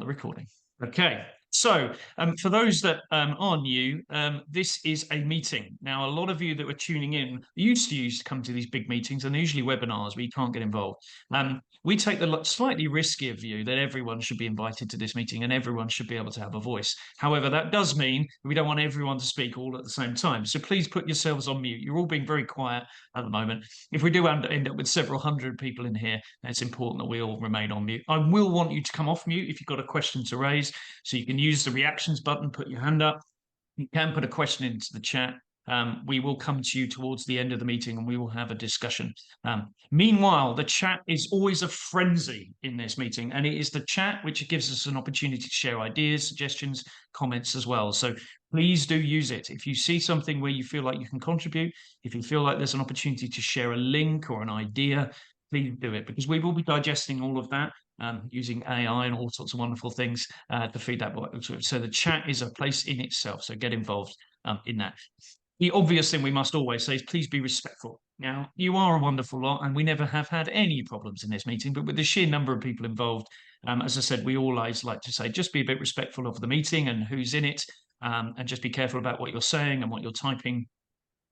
recording. Okay, so for those that are new, this is a meeting. Now, a lot of you that were tuning in used to come to these big meetings, and they're usually webinars where you can't get involved. We take the slightly riskier view that everyone should be invited to this meeting and everyone should be able to have a voice. However, that does mean we don't want everyone to speak all at the same time. So please put yourselves on mute. You're all being very quiet at the moment. If we do end up with several hundred people in here, it's important that we all remain on mute. I will want you to come off mute if you've got a question to raise. So you can use the reactions button, put your hand up. You can put a question into the chat. We will come to you towards the end of the meeting and we will have a discussion. Meanwhile, the chat is always a frenzy in this meeting, and it is the chat which gives us an opportunity to share ideas, suggestions, comments as well. So please do use it. If you see something where you feel like you can contribute, if you feel like there's an opportunity to share a link or an idea, please do it, because we will be digesting all of that using AI and all sorts of wonderful things to feed that. So the chat is a place in itself. So get involved in that. The obvious thing we must always say is please be respectful. Now, you are a wonderful lot, and we never have had any problems in this meeting, but with the sheer number of people involved, as I said, we always like to say, just be a bit respectful of the meeting and who's in it, and just be careful about what you're saying and what you're typing.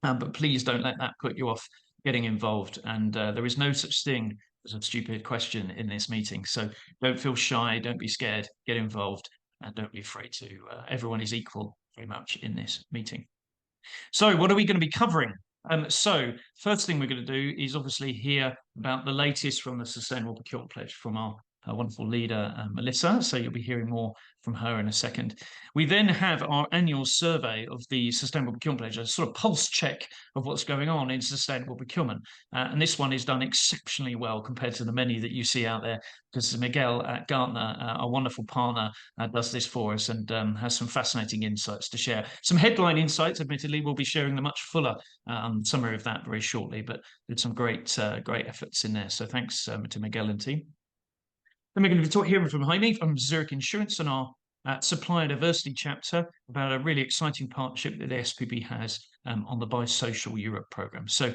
But please don't let that put you off getting involved. And there is no such thing as a stupid question in this meeting. So don't feel shy, don't be scared, get involved, and don't be afraid to. Everyone is equal very much in this meeting. So what are we going to be covering? So first thing we're going to do is obviously hear about the latest from the Sustainable Procurement Pledge from our wonderful leader, Melissa. So you'll be hearing more from her in a second. We then have our annual survey of the Sustainable Procurement Pledge, a sort of pulse check of what's going on in sustainable procurement. And this one is done exceptionally well compared to the many that you see out there, because Miguel at Gartner, our wonderful partner, does this for us and has some fascinating insights to share. Some headline insights, admittedly, we'll be sharing the much fuller summary of that very shortly, but there's some great efforts in there. So thanks to Miguel and team. Then we're going to be hearing from Jaime from Zurich Insurance and our supplier diversity chapter about a really exciting partnership that the SPP has on the Bi-Social Europe programme. So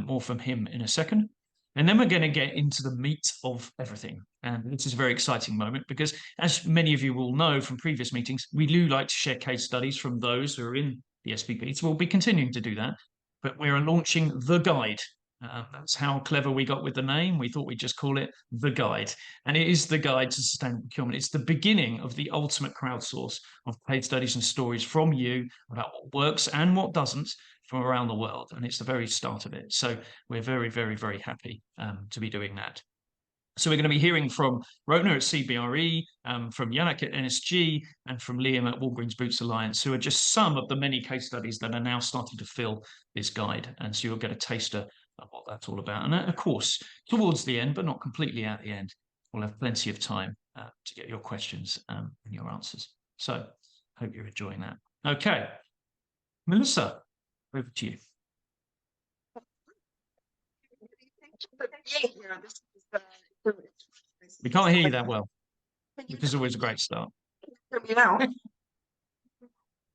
more from him in a second. And then we're going to get into the meat of everything. And this is a very exciting moment because, as many of you will know from previous meetings, we do like to share case studies from those who are in the SPP. So we'll be continuing to do that. But we're launching the guide. That's how clever we got with the name. We thought we'd just call it the guide. And it is the guide to sustainable procurement. It's the beginning of the ultimate crowdsource of case studies and stories from you about what works and what doesn't from around the world. And it's the very start of it. So we're very, very, very happy to be doing that. So we're going to be hearing from Rotner at CBRE, from Yannick at NSG, and from Liam at Walgreens Boots Alliance, who are just some of the many case studies that are now starting to fill this guide. And so you'll get a taster of what that's all about. And of course, towards the end, but not completely at the end, we'll have plenty of time to get your questions and your answers. So hope you're enjoying that. Okay, Melissa, over to you. We can't hear you that well, which is always a great start. Hear me now?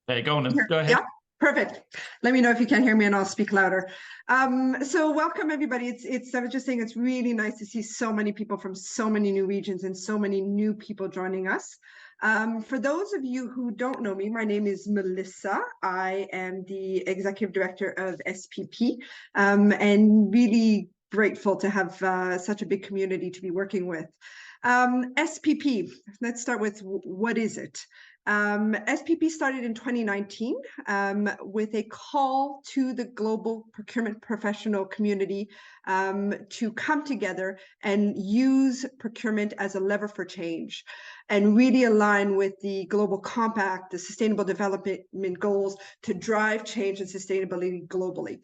There you go on. Go ahead. Yeah, perfect. Let me know if you can't hear me and I'll speak louder. So welcome everybody. I was just saying, it's really nice to see so many people from so many new regions and so many new people joining us. For those of you who don't know me, my name is Melissa. I am the Executive Director of SPP, and really grateful to have such a big community to be working with. SPP, let's start with what is it? SPP started in 2019 with a call to the global procurement professional community to come together and use procurement as a lever for change and really align with the Global Compact, the Sustainable Development Goals to drive change and sustainability globally.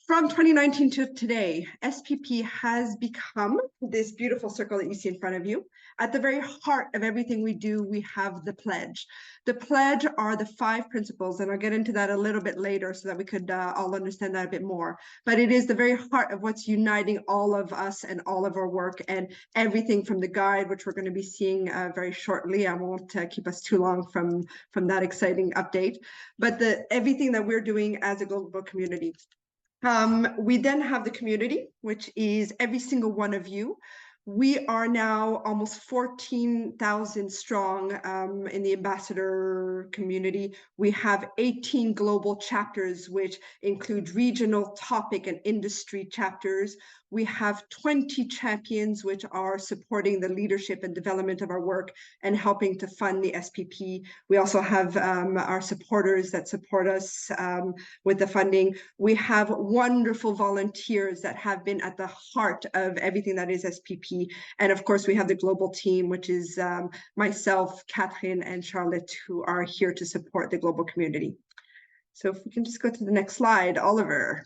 From 2019 to today, SPP has become this beautiful circle that you see in front of you. At the very heart of everything we do, we have the pledge. The pledge are the 5 principles, and I'll get into that a little bit later so that we could all understand that a bit more. But it is the very heart of what's uniting all of us and all of our work and everything from the guide, which we're going to be seeing very shortly. I won't keep us too long from that exciting update, but everything that we're doing as a global community. We then have the community, which is every single one of you. We are now almost 14,000 strong in the ambassador community. We have 18 global chapters, which include regional, topic, and industry chapters. We have 20 champions, which are supporting the leadership and development of our work and helping to fund the SPP. We also have our supporters that support us with the funding. We have wonderful volunteers that have been at the heart of everything that is SPP. And of course, we have the global team, which is myself, Catherine, and Charlotte, who are here to support the global community. So if we can just go to the next slide, Oliver.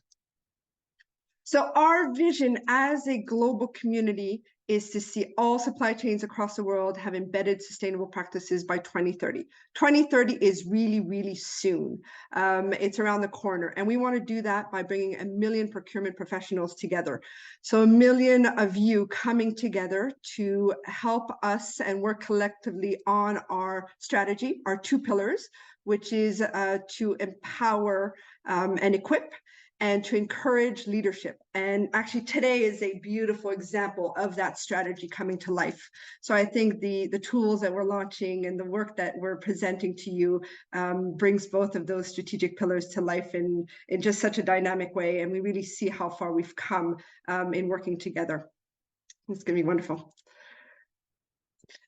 So our vision as a global community is to see all supply chains across the world have embedded sustainable practices by 2030. 2030 is really, really soon. It's around the corner. And we want to do that by bringing 1 million procurement professionals together. So 1 million of you coming together to help us and work collectively on our strategy, our 2 pillars, which is to empower and equip, and to encourage leadership. And actually today is a beautiful example of that strategy coming to life. So I think the tools that we're launching and the work that we're presenting to you brings both of those strategic pillars to life in just such a dynamic way. And we really see how far we've come in working together. It's going to be wonderful.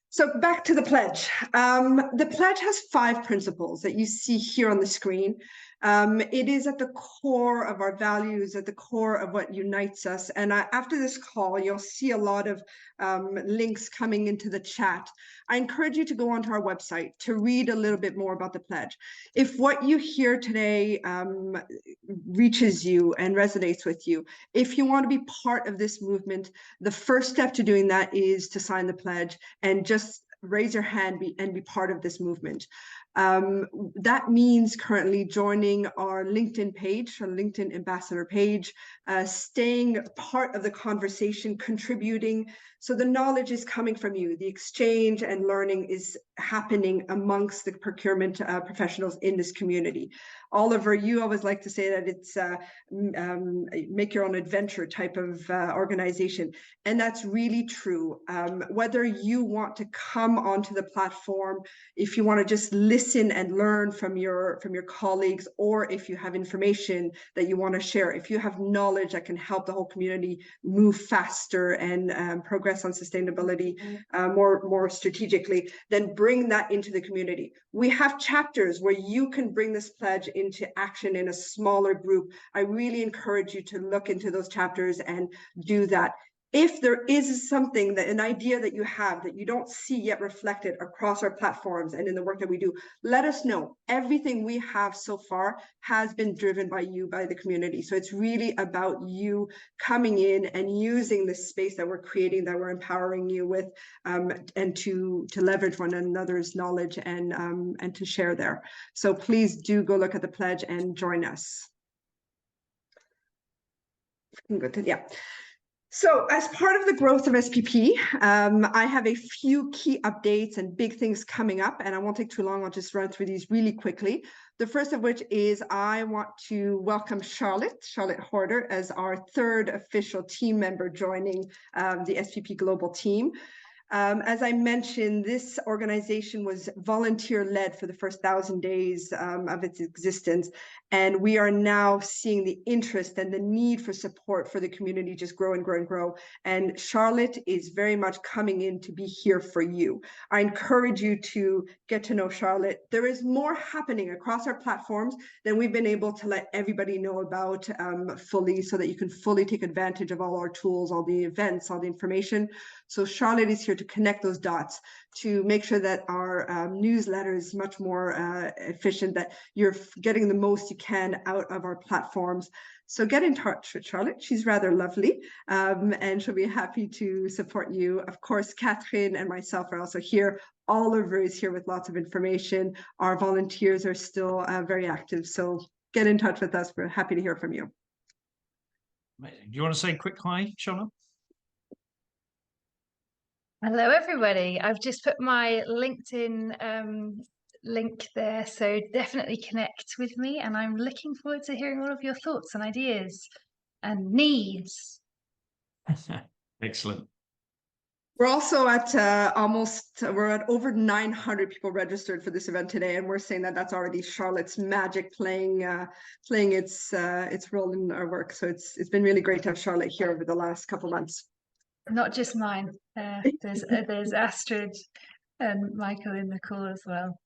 So back to the pledge. The pledge has 5 principles that you see here on the screen. It is at the core of our values, at the core of what unites us. And after this call, you'll see a lot of links coming into the chat. I encourage you to go onto our website to read a little bit more about the pledge. If what you hear today reaches you and resonates with you, if you want to be part of this movement, the first step to doing that is to sign the pledge and just raise your hand and be part of this movement. That means currently joining our LinkedIn page, our LinkedIn ambassador page, staying part of the conversation, contributing. So the knowledge is coming from you. The exchange and learning is happening amongst the procurement professionals in this community. Oliver, you always like to say that it's make your own adventure type of organization. And that's really true. Whether you want to come onto the platform, if you want to just listen and learn from your colleagues, or if you have information that you want to share, if you have knowledge that can help the whole community move faster and progress on sustainability more strategically, then bring that into the community. We have chapters where you can bring this pledge into action in a smaller group. I really encourage you to look into those chapters and do that. If there is something, an idea that you have that you don't see yet reflected across our platforms and in the work that we do, let us know. Everything we have so far has been driven by you, by the community. So it's really about you coming in and using the space that we're creating, that we're empowering you with, and to leverage one another's knowledge and to share there. So please do go look at the pledge and join us. Yeah. So as part of the growth of SPP, I have a few key updates and big things coming up, and I won't take too long. I'll just run through these really quickly. The first of which is I want to welcome Charlotte Horder as our 3rd official team member joining the SPP Global team. As I mentioned, this organization was volunteer-led for the first 1,000 days of its existence, and we are now seeing the interest and the need for support for the community just grow and grow and grow. And Charlotte is very much coming in to be here for you. I encourage you to get to know Charlotte. There is more happening across our platforms than we've been able to let everybody know about fully, so that you can fully take advantage of all our tools, all the events, all the information. So Charlotte is here to connect those dots, to make sure that our newsletter is much more efficient, that you're getting the most you can out of our platforms. So get in touch with Charlotte. She's rather lovely, and she'll be happy to support you. Of course, Catherine and myself are also here. Oliver is here with lots of information. Our volunteers are still very active. So get in touch with us. We're happy to hear from you. Amazing. Do you want to say a quick hi, Charlotte? Hello, everybody. I've just put my LinkedIn link there, so definitely connect with me, and I'm looking forward to hearing all of your thoughts and ideas and needs. Excellent. We're also at we're at over 900 people registered for this event today, and we're saying that that's already Charlotte's magic playing its role in our work. So it's been really great to have Charlotte here over the last couple months. Not just mine. There's Astrid and Michael in the call as well.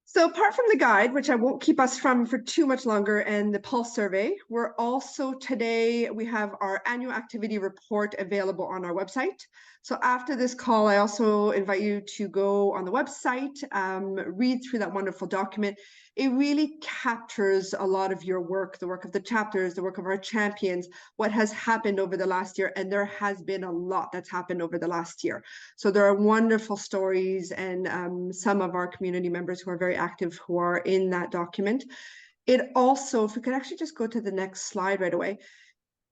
So apart from the guide, which I won't keep us from for too much longer, and the pulse survey, we're also today, we have our annual activity report available on our website. So after this call, I also invite you to go on the website, read through that wonderful document. It really captures a lot of your work, the work of the chapters, the work of our champions, what has happened over the last year. And there has been a lot that's happened over the last year. So there are wonderful stories, and some of our community members who are very active who are in that document. It also, if we could actually just go to the next slide right away.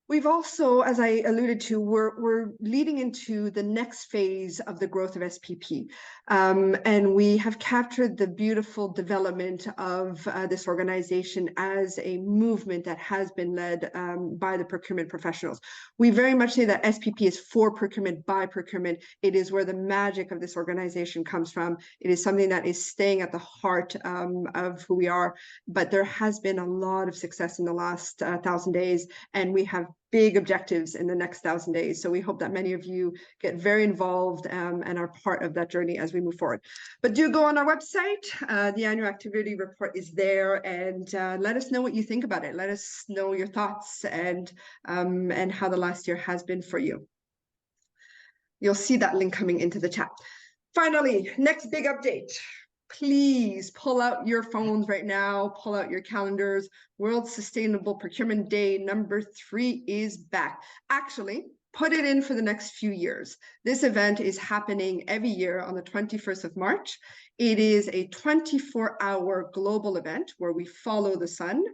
We've also, as I alluded to, we're leading into the next phase of the growth of SPP. And we have captured the beautiful development of this organization as a movement that has been led by the procurement professionals. We very much say that SPP is for procurement, by procurement. It is where the magic of this organization comes from. It is something that is staying at the heart of who we are. But there has been a lot of success in the last 1,000 days, and we have big objectives in the next 1,000 days. So we hope that many of you get very involved and are part of that journey as we move forward. But do go on our website. The annual activity report is there, and let us know what you think about it. Let us know your thoughts and how the last year has been for you. You'll see that link coming into the chat. Finally, next big update. Please pull out your phones right now, pull out your calendars. World Sustainable Procurement Day #3 is back. Actually, put it in for the next few years. This event is happening every year on the 21st of March. It is a 24-hour global event where we follow the sun.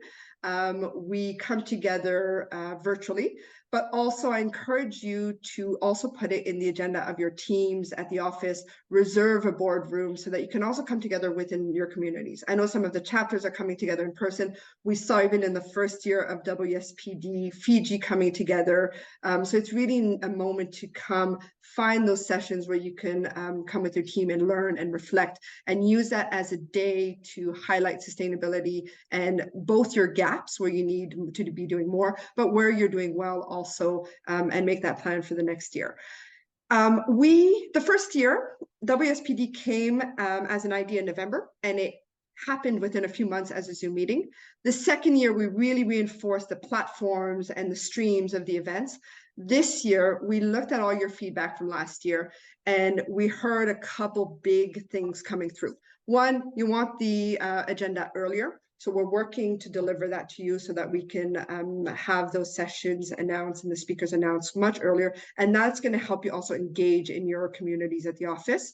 We come together virtually, but also I encourage you to also put it in the agenda of your teams at the office, reserve a boardroom so that you can also come together within your communities. I know some of the chapters are coming together in person. We saw even in the first year of WSPD, Fiji coming together. So it's really a moment to come find those sessions where you can come with your team and learn and reflect and use that as a day to highlight sustainability and both your gaps where you need to be doing more, but where you're doing well also, and make that plan for the next year. The first year, WSPD came as an idea in November, and it happened within a few months as a Zoom meeting. The second year, we really reinforced the platforms and the streams of the events. This year, we looked at all your feedback from last year, and we heard a couple big things coming through. One, you want the agenda earlier. So we're working to deliver that to you so that we can have those sessions announced and the speakers announced much earlier. And that's going to help you also engage in your communities at the office.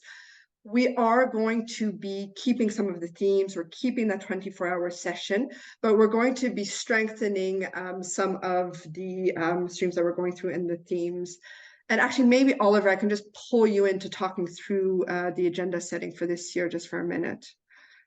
We are going to be keeping some of the themes. We're keeping that 24-hour session, but we're going to be strengthening some of the streams that we're going through in the themes. And actually, maybe Oliver, I can just pull you into talking through the agenda setting for this year just for a minute.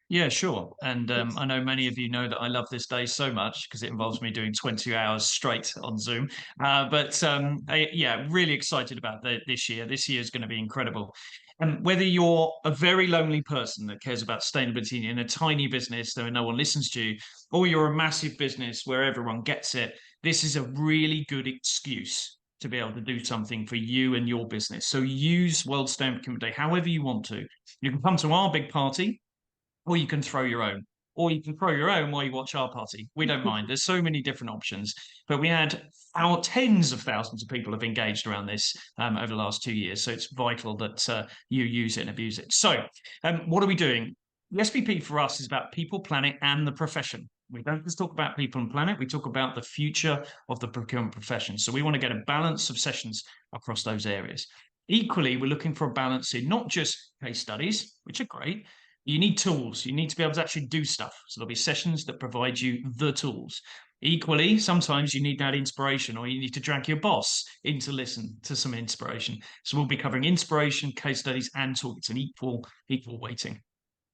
Yeah, sure. And I know many of you know that I love this day so much because it involves me doing 20 hours straight on Zoom. Yeah, really excited about this year. This year is going to be incredible. And whether you're a very lonely person that cares about sustainability in a tiny business where no one listens to you, or you're a massive business where everyone gets it, this is a really good excuse to be able to do something for you and your business. So use World Sustainable Procurement Day however you want to. You can come to our big party, or you can throw your own, or you can throw your own while you watch our party. We don't mind. There's so many different options. But we had our tens of thousands of people have engaged around this over the last 2 years. So it's vital that you use it and abuse it. So what are we doing? The SPP for us is about people, planet, and the profession. We don't just talk about people and planet. We talk about the future of the procurement profession. So we want to get a balance of sessions across those areas. Equally, we're looking for a balance in not just case studies, which are great. You need tools. You need to be able to actually do stuff. So there'll be sessions that provide you the tools. Equally, sometimes you need that inspiration, or you need to drag your boss in to listen to some inspiration. So we'll be covering inspiration, case studies, and tools. It's an equal weighting.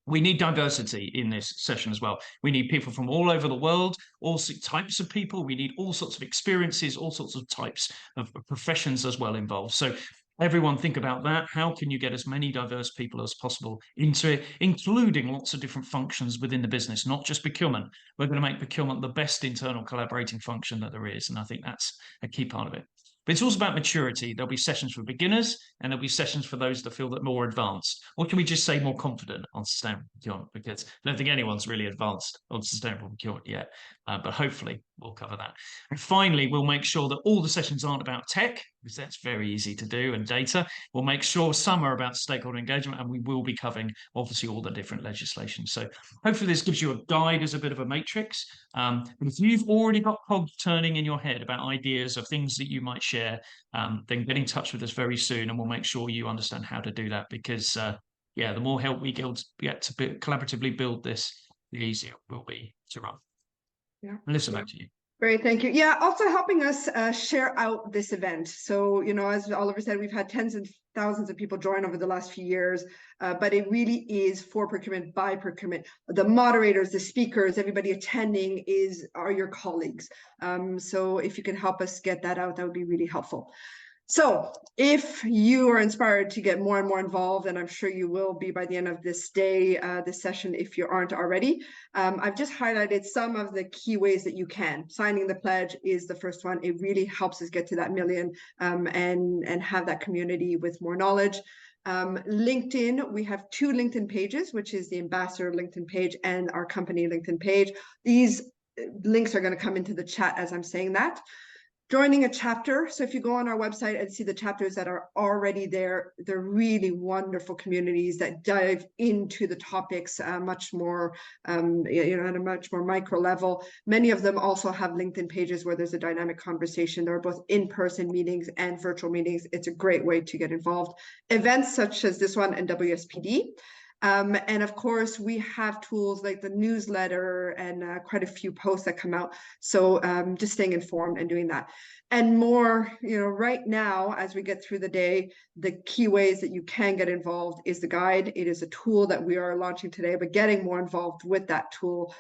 We need diversity in this session as well. We need people from all over the world, all types of people. We need all sorts of experiences, all sorts of types of professions as well involved. So everyone think about that. How can you get as many diverse people as possible into it, including lots of different functions within the business, not just procurement. We're going to make procurement the best internal collaborating function that there is. And I think that's a key part of it. But it's also about maturity. There'll be sessions for beginners and there'll be sessions for those that feel that more advanced. Or can we just say more confident on sustainable procurement? Because I don't think anyone's really advanced on sustainable procurement yet. But hopefully we'll cover that. And finally, we'll make sure that all the sessions aren't about tech, because that's very easy to do, and data. We'll make sure some are about stakeholder engagement, and we will be covering obviously all the different legislation. So hopefully this gives you a guide as a bit of a matrix. But if you've already got cogs turning in your head about ideas of things that you might share, then get in touch with us very soon, and we'll make sure you understand how to do that. Because yeah, the more help we get to collaboratively build this, the easier it will be to run. Yeah. Melissa, back to you. Great, thank you. Yeah, also helping us share out this event. So, you know, as Oliver said, we've had tens of thousands of people join over the last few years, but it really is for procurement, by procurement. The moderators, the speakers, everybody attending are your colleagues. So if you can help us get that out, that would be really helpful. So if you are inspired to get more and more involved, and I'm sure you will be by the end of this day, this session, if you aren't already, I've just highlighted some of the key ways that you can. Signing the pledge is the first one. It really helps us get to that million and have that community with more knowledge. LinkedIn, we have 2 LinkedIn pages, which is the ambassador LinkedIn page and our company LinkedIn page. These links are going to come into the chat as I'm saying that. Joining a chapter. So if you go on our website and see the chapters that are already there, they're really wonderful communities that dive into the topics much more, you know, at a much more micro level. Many of them also have LinkedIn pages where there's a dynamic conversation. There are both in-person meetings and virtual meetings. It's a great way to get involved. Events such as this one and WSPD. And of course, we have tools like the newsletter and quite a few posts that come out. So just staying informed and doing that. And more, you know, right now, as we get through the day, the key ways that you can get involved is the guide. It is a tool that we are launching today, but getting more involved with that tool,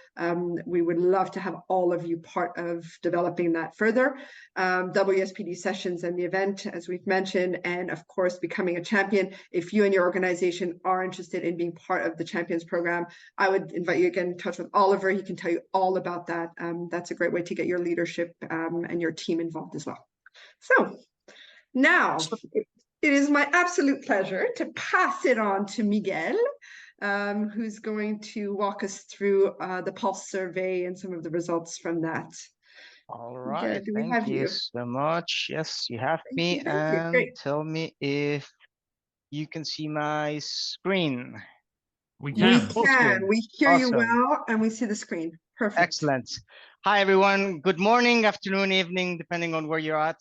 we would love to have all of you part of developing that further. WSPD sessions and the event, as we've mentioned, and of course, becoming a champion. If you and your organization are interested in being part of the Champions program, I would invite you again in touch with Oliver. He can tell you all about that. That's a great way to get your leadership and your team involved as well. So now it is my absolute pleasure to pass it on to Miguel, who's going to walk us through the Pulse survey and some of the results from that. All right, Miguel, thank you so much. Yes, you have me. And tell me if you can see my screen. We can. We hear you well, and we see the screen. Perfect. Excellent. Hi, everyone. Good morning, afternoon, evening, depending on where you're at.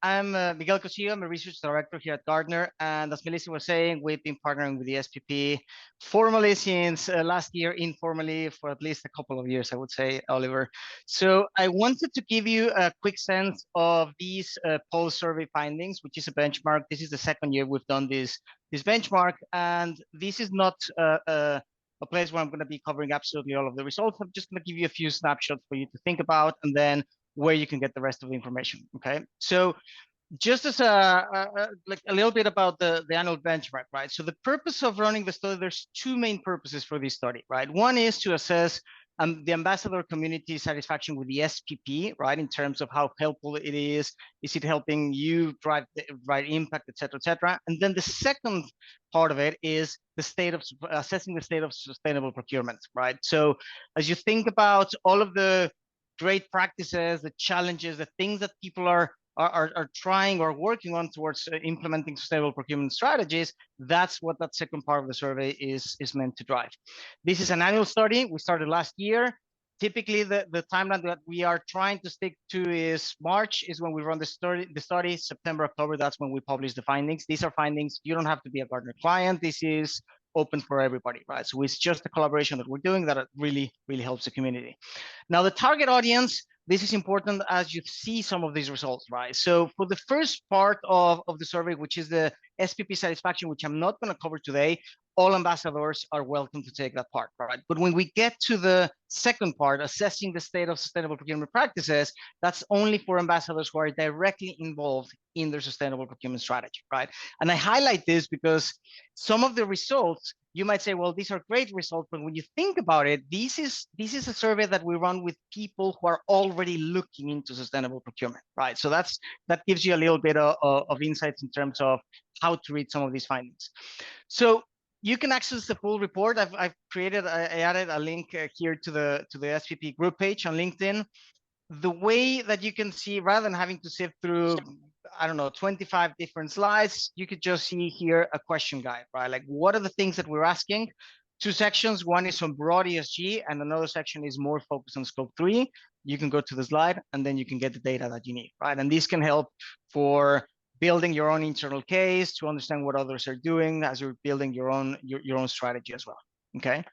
I'm Miguel Cosillo. I'm a research director here at Gardner. And as Melissa was saying, we've been partnering with the SPP formally since last year, informally for at least a couple of years, I would say, Oliver. So I wanted to give you a quick sense of these Pulse survey findings, which is a benchmark. This is the second year we've done this benchmark. And this is not a place where I'm going to be covering absolutely all of the results. I'm just going to give you a few snapshots for you to think about, and then where you can get the rest of the information. Okay, so just as like a little bit about the annual benchmark, right? So the purpose of running the study, there's 2 main purposes for this study, right? One is to assess the ambassador community satisfaction with the SPP, right? In terms of how helpful it is it helping you drive the right impact, et cetera, and then the second part of it is the state of assessing the state of sustainable procurement, right? So as you think about all of the great practices, the challenges, the things that people are trying or working on towards implementing sustainable procurement strategies, that's what that second part of the survey is meant to drive. This is an annual study. We started last year. Typically, the timeline that we are trying to stick to is March is when we run the study. September, October, that's when we publish the findings. These are findings. You don't have to be a Gardner client. This is open for everybody, right? So it's just a collaboration that we're doing that really, really helps the community. Now, the target audience, this is important as you see some of these results, right? So for the first part of the survey, which is the SPP satisfaction, which I'm not going to cover today, all ambassadors are welcome to take that part, right? But when we get to the second part, assessing the state of sustainable procurement practices, that's only for ambassadors who are directly involved in their sustainable procurement strategy, right? And I highlight this because some of the results, you might say, well, these are great results, but when you think about it, this is a survey that we run with people who are already looking into sustainable procurement, right? So that gives you a little bit of insights in terms of how to read some of these findings. So you can access the full report. I added a link here to the SPP group page on LinkedIn. The way that you can see, rather than having to sift through, I don't know, 25 different slides, you could just see here a question guide, right? Like, what are the things that we're asking? Two sections, one is on broad ESG and another section is more focused on scope 3. You can go to the slide and then you can get the data that you need, right? And this can help for building your own internal case, to understand what others are doing as you're building your own strategy as well, okay?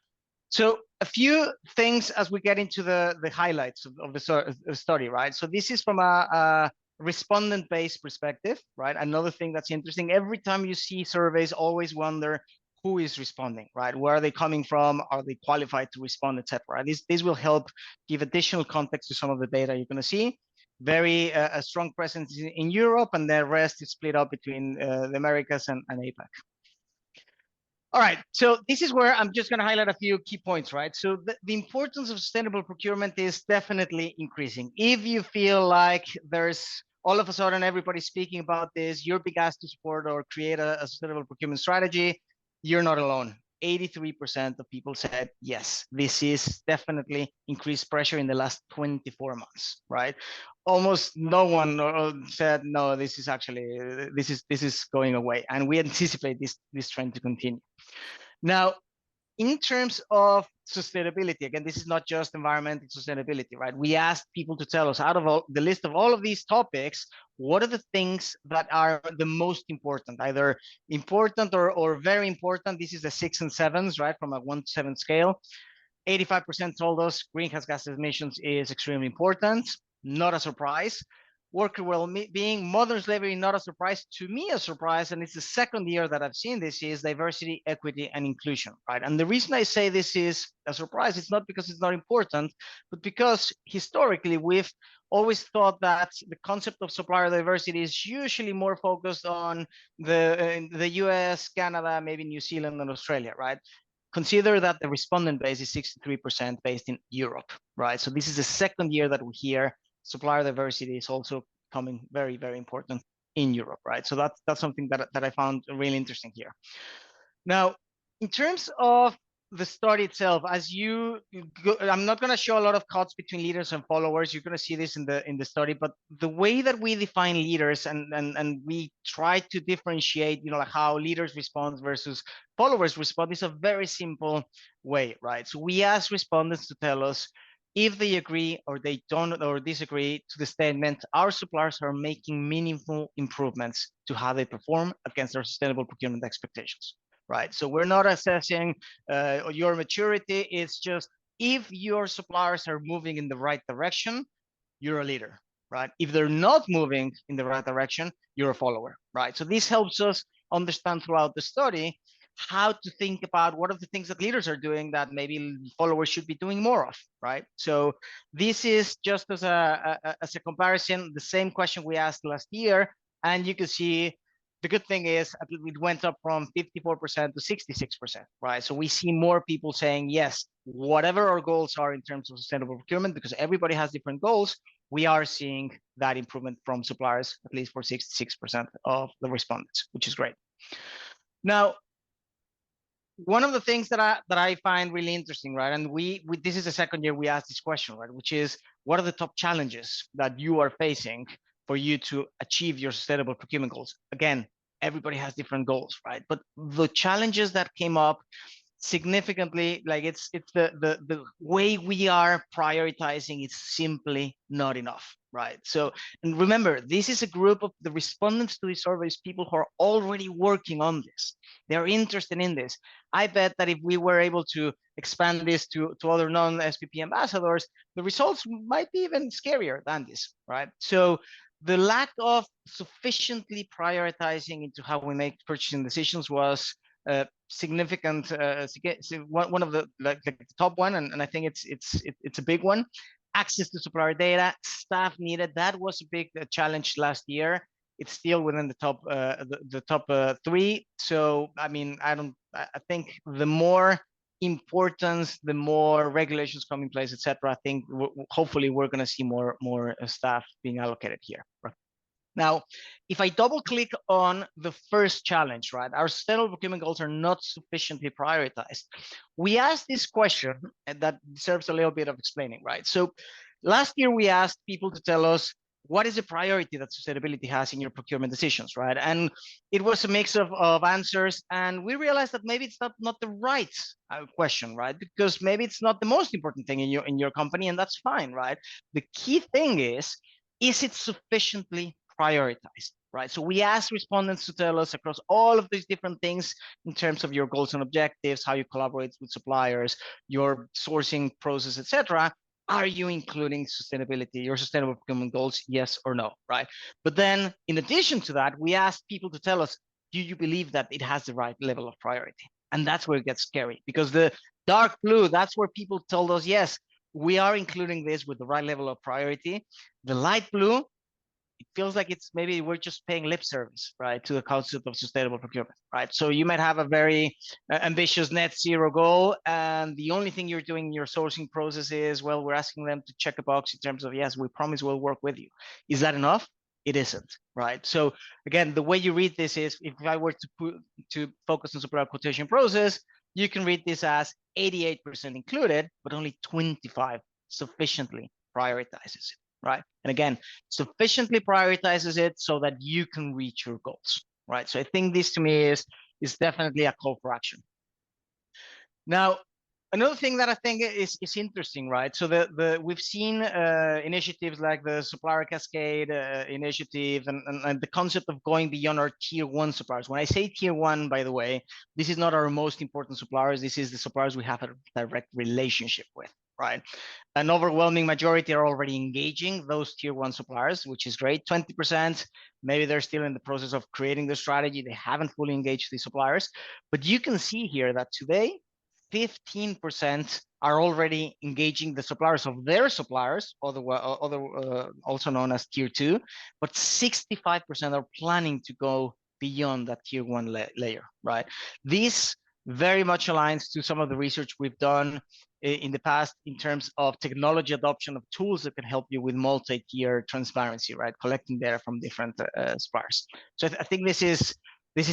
So a few things as we get into the highlights of the study, right? So this is from a respondent-based perspective, right? Another thing that's interesting, every time you see surveys, always wonder who is responding, right? Where are they coming from? Are they qualified to respond, etc.? This will help give additional context to some of the data you're going to see. Very a strong presence in Europe, and the rest is split up between the Americas and APAC. All right, so this is where I'm just going to highlight a few key points, right? So the importance of sustainable procurement is definitely increasing. If you feel like there's all of a sudden everybody's speaking about this, you're being asked to support or create a sustainable procurement strategy, you're not alone. 83% of people said, yes, this is definitely increased pressure in the last 24 months, right? Almost no one said, no, this is actually, this is going away. And we anticipate this trend to continue. Now, in terms of sustainability, again, this is not just environmental sustainability, right? We asked people to tell us, out of the list of all of these topics, what are the things that are the most important, either important or very important? This is the 6 and 7s, right? From a 1 to 7 scale. 85% told us greenhouse gas emissions is extremely important. Not a surprise. Worker well-being, modern slavery, not a surprise. To me, a surprise, and it's the second year that I've seen this, is diversity, equity, and inclusion, right? And the reason I say this is a surprise, it's not because it's not important, but because historically we've always thought that the concept of supplier diversity is usually more focused on the US, Canada, maybe New Zealand, and Australia, right? Consider that the respondent base is 63% based in Europe, right? So this is the second year that we hear supplier diversity is also becoming very, very important in Europe, right? So that's something that I found really interesting here. Now, in terms of the study itself, as you go, I'm not going to show a lot of cuts between leaders and followers. You're going to see this in the study, but the way that we define leaders and we try to differentiate, you know, like how leaders respond versus followers respond is a very simple way, right? So we ask respondents to tell us if they agree or they don't or disagree to the statement, our suppliers are making meaningful improvements to how they perform against their sustainable procurement expectations, right? So we're not assessing your maturity. It's just if your suppliers are moving in the right direction, you're a leader, right? If they're not moving in the right direction, you're a follower, right? So this helps us understand throughout the study how to think about what are the things that leaders are doing that maybe followers should be doing more of, right? So this is just as a comparison, the same question we asked last year, and you can see the good thing is it went up from 54% to 66%, right? So we see more people saying, yes, whatever our goals are in terms of sustainable procurement, because everybody has different goals, we are seeing that improvement from suppliers, at least for 66% of the respondents, which is great. Now, one of the things that I find really interesting, right? And we this is the second year we asked this question, right? Which is, what are the top challenges that you are facing for you to achieve your sustainable procurement goals? Again, everybody has different goals, right? But the challenges that came up significantly, like it's the way we are prioritizing is simply not enough, right? So, and remember, this is a group of the respondents to these surveys, people who are already working on this. They're interested in this. I bet that if we were able to expand this to other non-SPP ambassadors, the results might be even scarier than this, right? So the lack of sufficiently prioritizing into how we make purchasing decisions was significant, one of the like the top one, and I think it's a big one. Access to supplier data, staff needed. That was a big challenge last year. It's still within the top the top 3. So I mean, I think the more importance, the more regulations come in place, etc. I think hopefully we're going to see more staff being allocated here. Now, if I double click on the first challenge, right, our sustainable procurement goals are not sufficiently prioritized. We asked this question, and that deserves a little bit of explaining, right? So last year we asked people to tell us what is a priority that sustainability has in your procurement decisions, right? And it was a mix of answers, and we realized that maybe it's not the right question, right? Because maybe it's not the most important thing in your company, and that's fine, right? The key thing is it sufficiently prioritized, right? So we asked respondents to tell us across all of these different things in terms of your goals and objectives, how you collaborate with suppliers, your sourcing process, etc. Are you including sustainability, your sustainable procurement goals, yes or no, right? But then in addition to that, we asked people to tell us, do you believe that it has the right level of priority? And that's where it gets scary, because the dark blue, that's where people told us, yes, we are including this with the right level of priority. The light blue, it feels like it's maybe we're just paying lip service, right, to the concept of sustainable procurement, right? So you might have a very ambitious net zero goal, and the only thing you're doing in your sourcing process is, well, we're asking them to check a box in terms of, yes, we promise we'll work with you. Is that enough? It isn't, right? So again, the way you read this is, if I were to focus on supplier quotation process, you can read this as 88% included, but only 25 sufficiently prioritizes it. Right. And again, sufficiently prioritizes it so that you can reach your goals. Right. So I think this to me is definitely a call for action. Now, another thing that I think is interesting, right? So we've seen initiatives like the supplier cascade initiative and the concept of going beyond our tier 1 suppliers. When I say tier 1, by the way, this is not our most important suppliers. This is the suppliers we have a direct relationship with. Right. An overwhelming majority are already engaging those tier 1 suppliers, which is great. 20%, maybe they're still in the process of creating the strategy. They haven't fully engaged the suppliers. But you can see here that today, 15% are already engaging the suppliers of their suppliers, also known as tier 2, but 65% are planning to go beyond that tier 1 layer, right? This very much aligns to some of the research we've done in the past in terms of technology adoption of tools that can help you with multi-tier transparency, right? Collecting data from different suppliers. So I think this is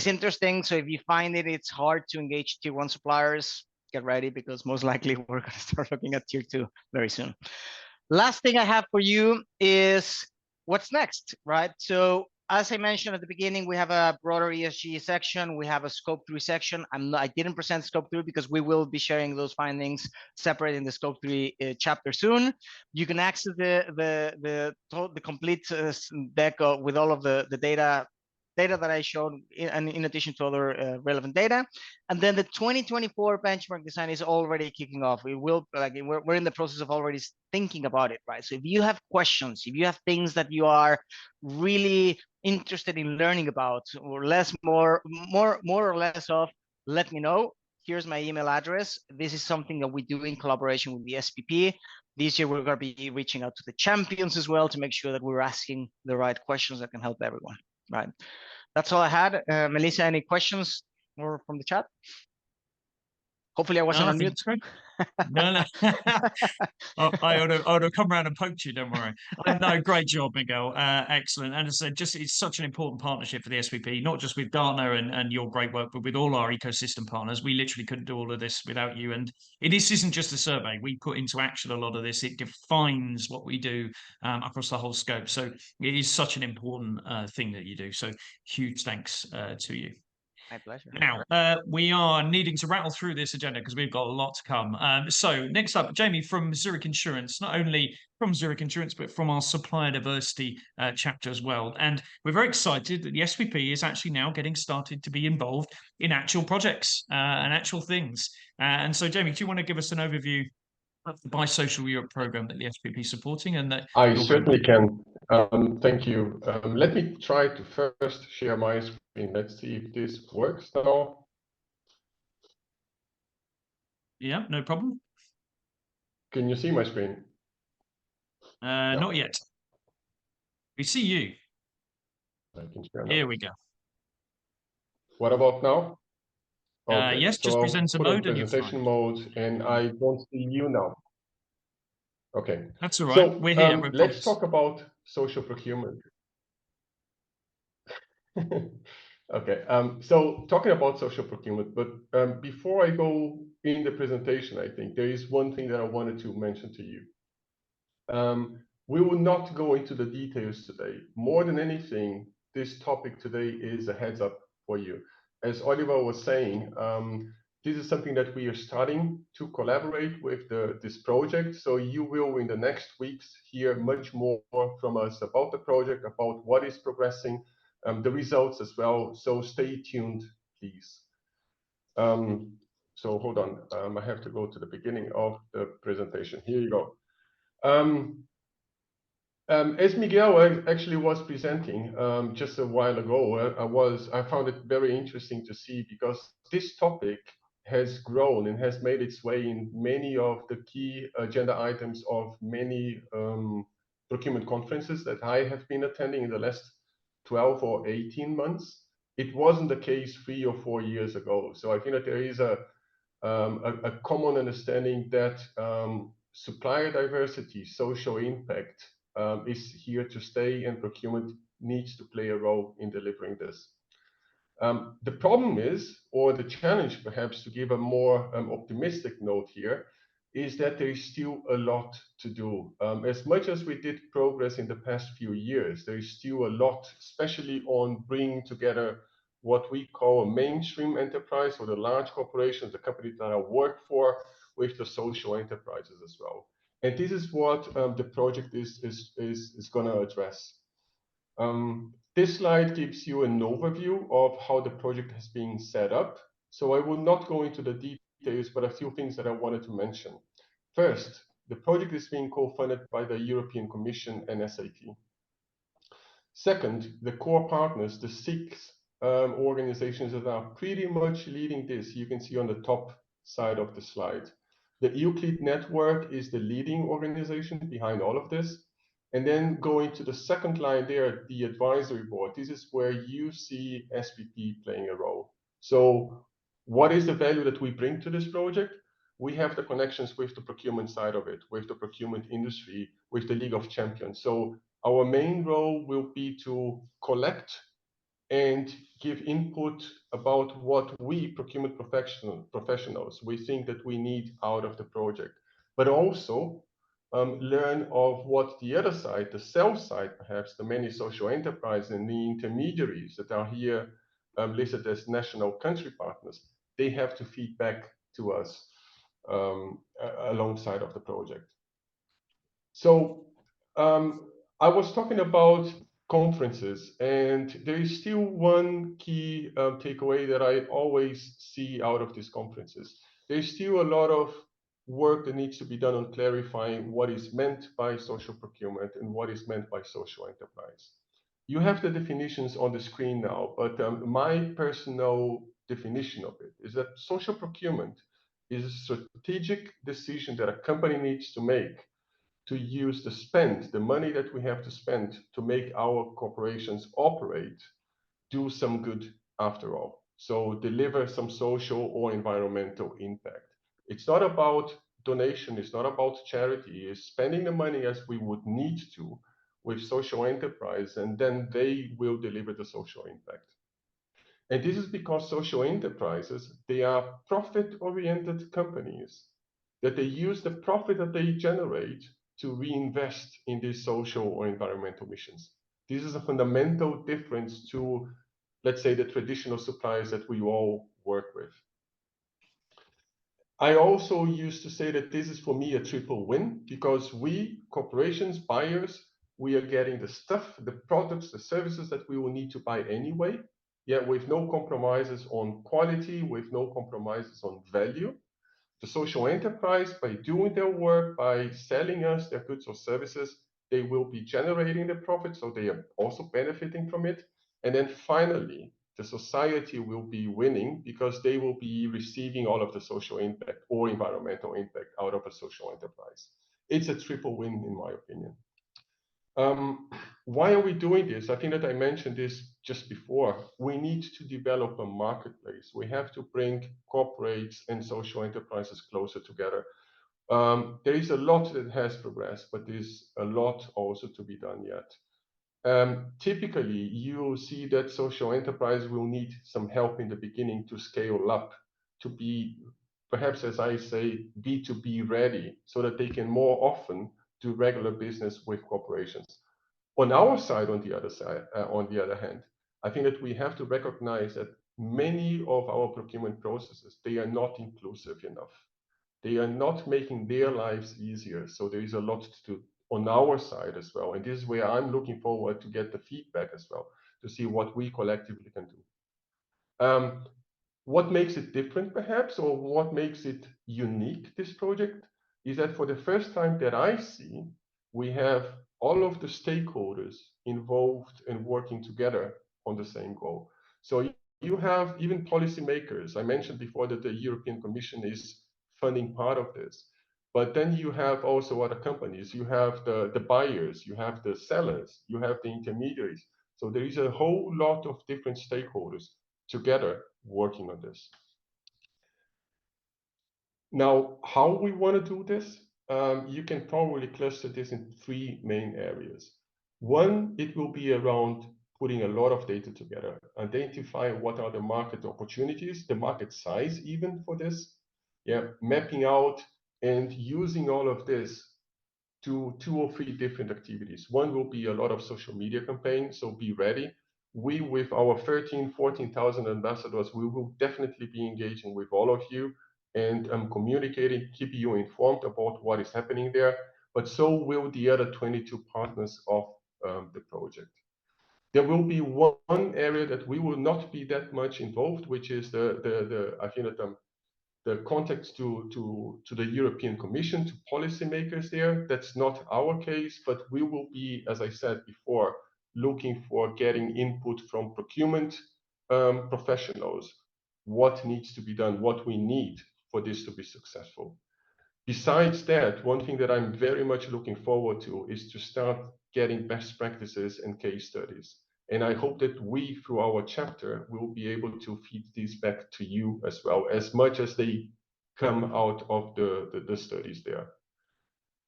interesting. So if you find it's hard to engage tier 1 suppliers, get ready, because most likely we're going to start looking at tier 2 very soon. Last thing I have for you is what's next, right? So as I mentioned at the beginning, we have a broader ESG section. We have a scope 3 section. I didn't present scope 3 because we will be sharing those findings separate in the scope 3 chapter soon. You can access the complete deck with all of the data that I showed, in addition to other relevant data. And then the 2024 benchmark design is already kicking off. We're in the process of already thinking about it, right? So if you have questions, if you have things that you are really interested in learning about, or more or less of, let me know. Here's my email address. This is something that we do in collaboration with the SPP. This year, we're going to be reaching out to the champions as well to make sure that we're asking the right questions that can help everyone, right? That's all I had. Melissa, any questions or from the chat? Hopefully I wasn't on mute. No. I ought to come around and poke you, don't worry. No, great job, Miguel. Excellent. And as I said, it's such an important partnership for the SPP, not just with Gartner and your great work, but with all our ecosystem partners. We literally couldn't do all of this without you. And this isn't just a survey. We put into action a lot of this. It defines what we do across the whole scope. So it is such an important thing that you do. So huge thanks to you. My pleasure. Now, we are needing to rattle through this agenda because we've got a lot to come. So next up, Jamie from Zurich Insurance, not only from Zurich Insurance, but from our supplier diversity chapter as well. And we're very excited that the SPP is actually now getting started to be involved in actual projects and actual things. And so, Jamie, do you want to give us an overview of the Bi-Social Europe program that the SPP is supporting? And that I certainly can. Thank you. Let me try to first share my screen. Let's see if this works now. Yeah, no problem. Can you see my screen? Not yet. We see you. I can share now. Here we go. What about now? Okay, Yes, so just I'll presenter put on mode and you're presentation fine. mode, and I don't see you now. Okay. That's all right. So We're here. We let's promise. talk about social procurement. Okay, so talking about social procurement, but before I go in the presentation, I think there is one thing that I wanted to mention to you. We will not go into the details today. More than anything, this topic today is a heads up for you. As Oliver was saying, this is something that we are starting to collaborate with this project. So you will, in the next weeks, hear much more from us about the project, about what is progressing, the results as well. So stay tuned, please. So hold on, I have to go to the beginning of the presentation. Here you go. As Miguel actually was presenting just a while ago, I found it very interesting to see, because this topic has grown and has made its way in many of the key agenda items of many procurement conferences that I have been attending in the last 12 or 18 months. It wasn't the case 3 or 4 years ago. So I think that there is a common understanding that supplier diversity, social impact, is here to stay, and procurement needs to play a role in delivering this. The problem is, or the challenge perhaps, to give a more optimistic note here, is that there is still a lot to do. As much as we did progress in the past few years, there is still a lot, especially on bringing together what we call a mainstream enterprise, or the large corporations, the companies that I work for, with the social enterprises as well. And this is what the project is going to address. This slide gives you an overview of how the project has been set up. So I will not go into the details, but a few things that I wanted to mention. First, the project is being co-funded by the European Commission and SAP. Second, the core partners, the 6 organizations that are pretty much leading this, you can see on the top side of the slide. The Euclid Network is the leading organization behind all of this. And then going to the second line there, the advisory board. This is where you see SPP playing a role. So what is the value that we bring to this project? We have the connections with the procurement side of it, with the procurement industry, with the League of Champions. So our main role will be to collect and give input about what we procurement professionals we think that we need out of the project, but also learn of what the other side, the sell side, perhaps the many social enterprises and the intermediaries that are here listed as national country partners, they have to feed back to us alongside of the project. So I was talking about conferences, and there is still one key takeaway that I always see out of these conferences. There's still a lot of work that needs to be done on clarifying what is meant by social procurement and what is meant by social enterprise. You have the definitions on the screen now, but my personal definition of it is that social procurement is a strategic decision that a company needs to make to use the money that we have to spend to make our corporations operate, do some good after all. So deliver some social or environmental impact. It's not about donation, it's not about charity, it's spending the money as we would need to with social enterprise, and then they will deliver the social impact. And this is because social enterprises, they are profit-oriented companies, that they use the profit that they generate to reinvest in these social or environmental missions. This is a fundamental difference to, let's say, the traditional suppliers that we all work with. I also used to say that this is for me a triple win, because we, corporations, buyers, we are getting the stuff, the products, the services that we will need to buy anyway, yet with no compromises on quality, with no compromises on value. The social enterprise, by doing their work, by selling us their goods or services, they will be generating the profit, so they are also benefiting from it. And then finally, The society will be winning because they will be receiving all of the social impact or environmental impact out of a social enterprise. It's a triple win, in my opinion. Why are we doing this? I think that I mentioned this just before. We need to develop a marketplace. We have to bring corporates and social enterprises closer together. There is a lot that has progressed, but there's a lot also to be done yet. Typically, you see that social enterprise will need some help in the beginning to scale up, to be, perhaps as I say, B2B ready, so that they can more often do regular business with corporations. On our side, on the other hand, I think that we have to recognize that many of our procurement processes, they are not inclusive enough. They are not making their lives easier. So there is a lot to do on our side as well. And this is where I'm looking forward to get the feedback as well, to see what we collectively can do. What makes it different, perhaps, or what makes it unique, this project, is that for the first time that I see, we have all of the stakeholders involved and working together on the same goal. So you have even policymakers. I mentioned before that the European Commission is funding part of this. But then you have also other companies. You have the buyers, you have the sellers, you have the intermediaries. So there is a whole lot of different stakeholders together working on this. Now, how we want to do this, you can probably cluster this in three main areas. One, it will be around putting a lot of data together, identify what are the market opportunities, the market size even for this, mapping out and using all of this to 2 or 3 different activities. One will be a lot of social media campaigns, so be ready. We, with our 14,000 ambassadors, we will definitely be engaging with all of you and communicating, keeping you informed about what is happening there, but so will the other 22 partners of the project. There will be one area that we will not be that much involved, which is I think that the contacts to the European Commission, to policymakers there. That's not our case, but we will be, as I said before, looking for getting input from procurement professionals, what needs to be done, what we need for this to be successful. Besides that, one thing that I'm very much looking forward to is to start getting best practices and case studies. And I hope that we, through our chapter, will be able to feed these back to you as well, as much as they come out of the studies there.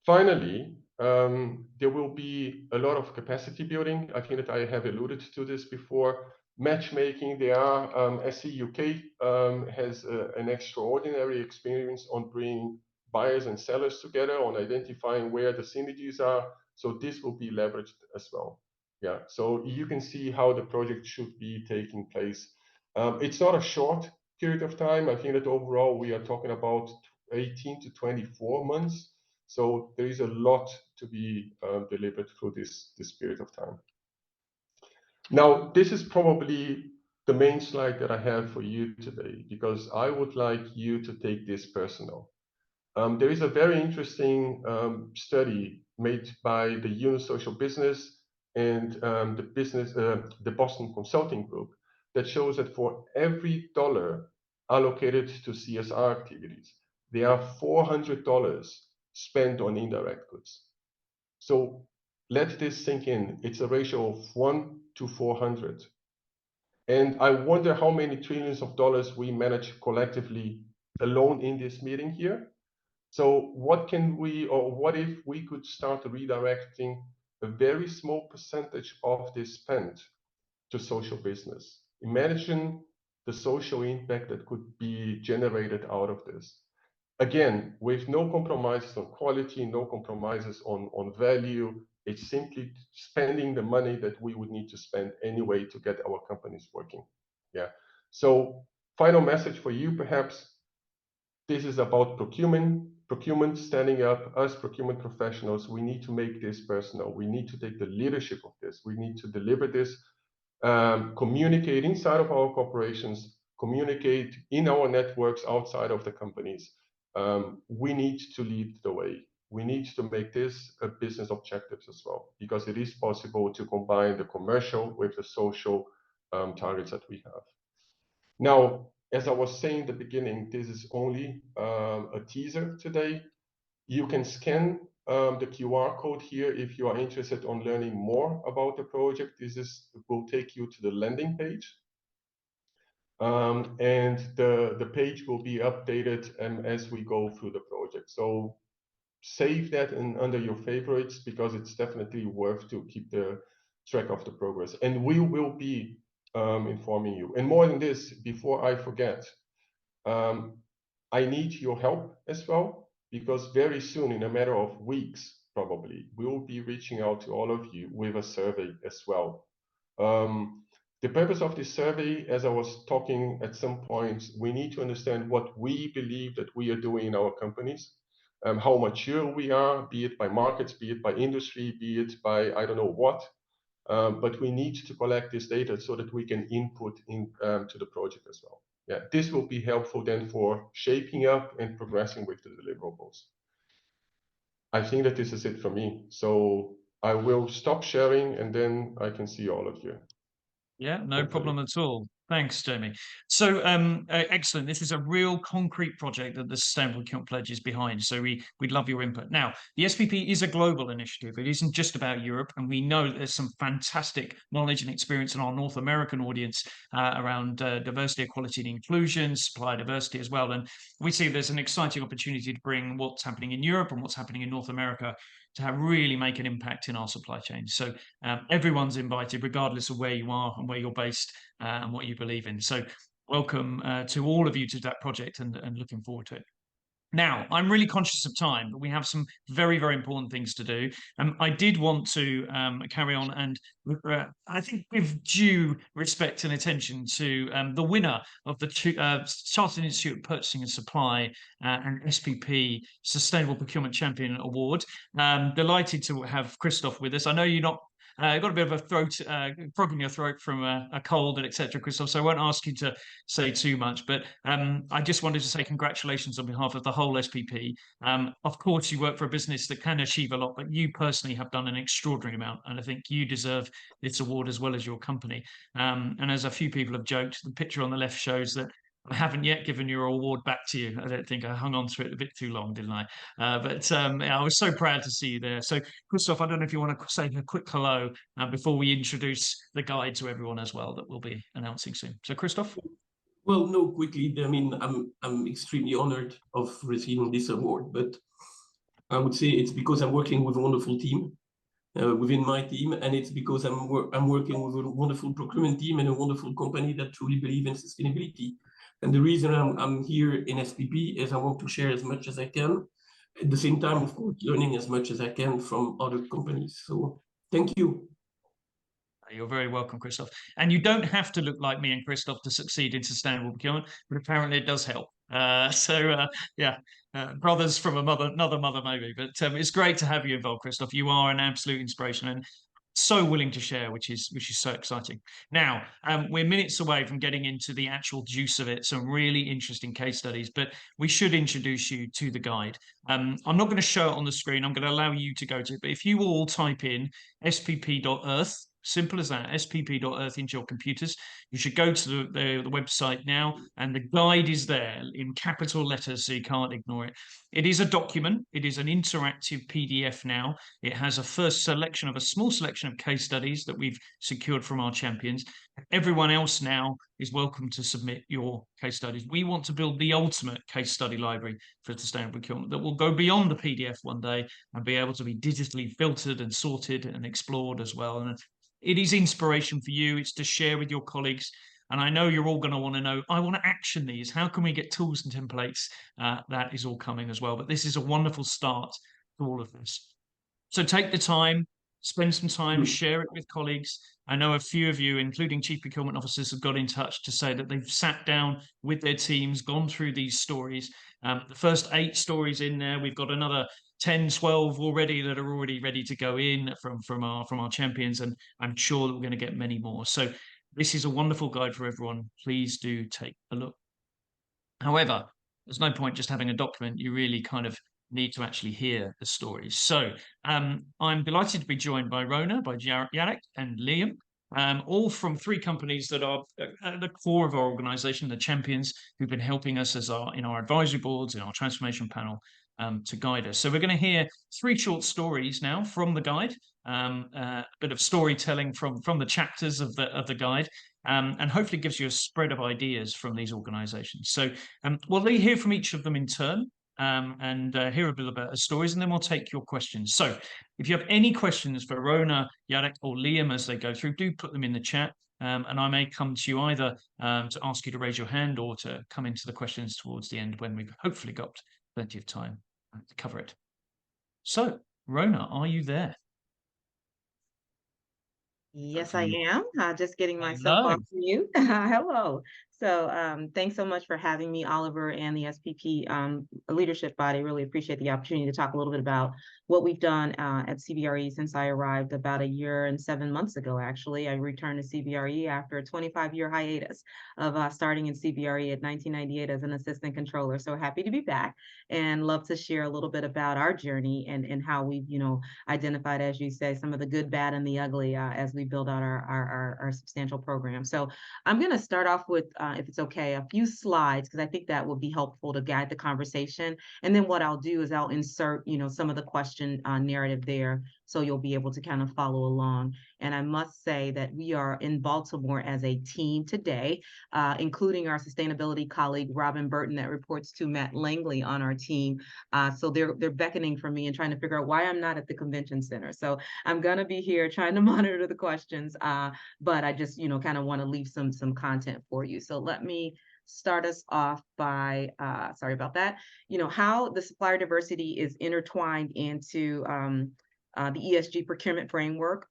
Finally, there will be a lot of capacity building. I think that I have alluded to this before. Matchmaking, SE UK has an extraordinary experience on bringing buyers and sellers together, on identifying where the synergies are. So this will be leveraged as well. Yeah, so you can see how the project should be taking place. It's not a short period of time. I think that overall we are talking about 18 to 24 months. So there is a lot to be delivered through this period of time. Now, this is probably the main slide that I have for you today, because I would like you to take this personal. There is a very interesting study made by the Union Social Business and the Boston Consulting Group that shows that for every dollar allocated to CSR activities, there are $400 spent on indirect goods. So let this sink in. It's a ratio of 1 to 400. And I wonder how many trillions of dollars we manage collectively alone in this meeting here. So what can we, or what if we could start redirecting a very small percentage of this spend to social business? Imagine the social impact that could be generated out of this. Again, with no compromises on quality, no compromises on value. It's simply spending the money that we would need to spend anyway to get our companies working. Yeah. So final message for you, perhaps. This is about procurement standing up. Us procurement professionals, we need to make this personal. We need to take the leadership of this. We need to deliver this, communicate inside of our corporations, communicate in our networks outside of the companies. We need to lead the way. We need to make this a business objective as well, because it is possible to combine the commercial with the social targets that we have. Now, as I was saying in the beginning, this is only a teaser today. You can scan the QR code here if you are interested on learning more about the project. This will take you to the landing page. And the page will be updated as we go through the project. So save that under your favorites, because it's definitely worth to keep the track of the progress. And we will be informing you. And more than this, before I forget, I need your help as well, because very soon, in a matter of weeks, probably, we will be reaching out to all of you with a survey as well. The purpose of this survey, as I was talking at some points, we need to understand what we believe that we are doing in our companies, how mature we are, be it by markets, be it by industry, be it by I don't know what. But we need to collect this data so that we can input to the project as well. Yeah, this will be helpful then for shaping up and progressing with the deliverables. I think that this is it for me. So I will stop sharing and then I can see all of you. Yeah, no Hopefully. problem at all. Thanks, Jamie. So excellent. This is a real concrete project that the Sustainable Procurement Pledge is behind. So we'd love your input. Now, the SPP is a global initiative. It isn't just about Europe. And we know that there's some fantastic knowledge and experience in our North American audience around diversity, equality, and inclusion, supply diversity as well. And we see there's an exciting opportunity to bring what's happening in Europe and what's happening in North America to really make an impact in our supply chain. So everyone's invited, regardless of where you are and where you're based and what you believe in. So welcome to all of you to that project, and looking forward to it. Now, I'm really conscious of time, but we have some very, very important things to do. I did want to carry on and I think give due respect and attention to the winner of the Chartered Institute of Purchasing and Supply and SPP Sustainable Procurement Champion Award. Delighted to have Christoph with us. I know you're not got a bit of a throat, frog in your throat from a cold and etc., Christoph, so I won't ask you to say too much, but I just wanted to say congratulations on behalf of the whole SPP. Of course, you work for a business that can achieve a lot, but you personally have done an extraordinary amount, and I think you deserve this award as well as your company. And as a few people have joked, the picture on the left shows that I haven't yet given your award back to you. I don't think I hung on to it a bit too long, didn't I? But I was so proud to see you there. So, Christoph, I don't know if you want to say a quick hello before we introduce the guide to everyone as well that we'll be announcing soon. So, Christoph? Well, no, quickly. I mean, I'm extremely honored of receiving this award, but I would say it's because I'm working with a wonderful team within my team, and it's because I'm working with a wonderful procurement team and a wonderful company that truly believe in sustainability. And the reason I'm here in SPP is I want to share as much as I can. At the same time, of course, learning as much as I can from other companies. So thank you. You're very welcome, Christoph. And you don't have to look like me and Christoph to succeed in sustainable procurement, but apparently it does help. Brothers from another mother maybe, but it's great to have you involved, Christoph. You are an absolute inspiration and so willing to share, which is so exciting. Now, we're minutes away from getting into the actual juice of it, some really interesting case studies, but we should introduce you to the guide. I'm not going to show it on the screen. I'm going to allow you to go to it, but if you all type in spp.earth, simple as that, spp.earth into your computers. You should go to the website now, and the guide is there in capital letters, so you can't ignore it. It is a document. It is an interactive PDF now. It has a small selection of case studies that we've secured from our champions. Everyone else now is welcome to submit your case studies. We want to build the ultimate case study library for sustainable procurement that will go beyond the PDF one day and be able to be digitally filtered and sorted and explored as well. And it is inspiration for you. It's to share with your colleagues. And I know you're all going to want to know, I want to action these. How can we get tools and templates? That is all coming as well. But this is a wonderful start to all of this. So take the time, spend some time, share it with colleagues. I know a few of you, including chief procurement officers, have got in touch to say that they've sat down with their teams, gone through these stories. The first 8 stories in there, we've got another 10, 12 already that are already ready to go in from our champions, and I'm sure that we're going to get many more. So this is a wonderful guide for everyone. Please do take a look. However, there's no point just having a document. You really kind of need to actually hear the stories. So I'm delighted to be joined by Rona, by Jarek and Liam. all from 3 companies that are at the core of our organization, the champions who've been helping us as in our advisory boards, in our transformation panel, to guide us. So we're going to hear 3 short stories now from the guide, a bit of storytelling from the chapters of the guide, and hopefully gives you a spread of ideas from these organizations. So we'll hear from each of them in turn, and hear a bit about the stories, and then we'll take your questions. So if you have any questions for Rona, Jarek, or Liam as they go through, do put them in the chat, and I may come to you either to ask you to raise your hand or to come into the questions towards the end when we've hopefully got plenty of time to cover it. So, Rona, are you there? Yes, I am. Just getting myself Hello. off mute. Hello. So thanks so much for having me, Oliver, and the SPP leadership body. Really appreciate the opportunity to talk a little bit about what we've done at CBRE since I arrived about 1 year and 7 months ago, actually. I returned to CBRE after a 25-year hiatus of starting in CBRE at 1998 as an assistant controller. So happy to be back and love to share a little bit about our journey and how we've, identified, as you say, some of the good, bad, and the ugly as we build out our substantial program. So I'm going to start off with, if it's okay, a few slides, because I think that will be helpful to guide the conversation. And then what I'll do is I'll insert, some of the question narrative there, so you'll be able to kind of follow along. And I must say that we are in Baltimore as a team today, including our sustainability colleague, Robin Burton, that reports to Matt Langley on our team. So they're beckoning for me and trying to figure out why I'm not at the convention center. So I'm going to be here trying to monitor the questions, but I just, kind of want to leave some content for you. So let me start us off by, sorry about that, how the supplier diversity is intertwined into the ESG procurement framework.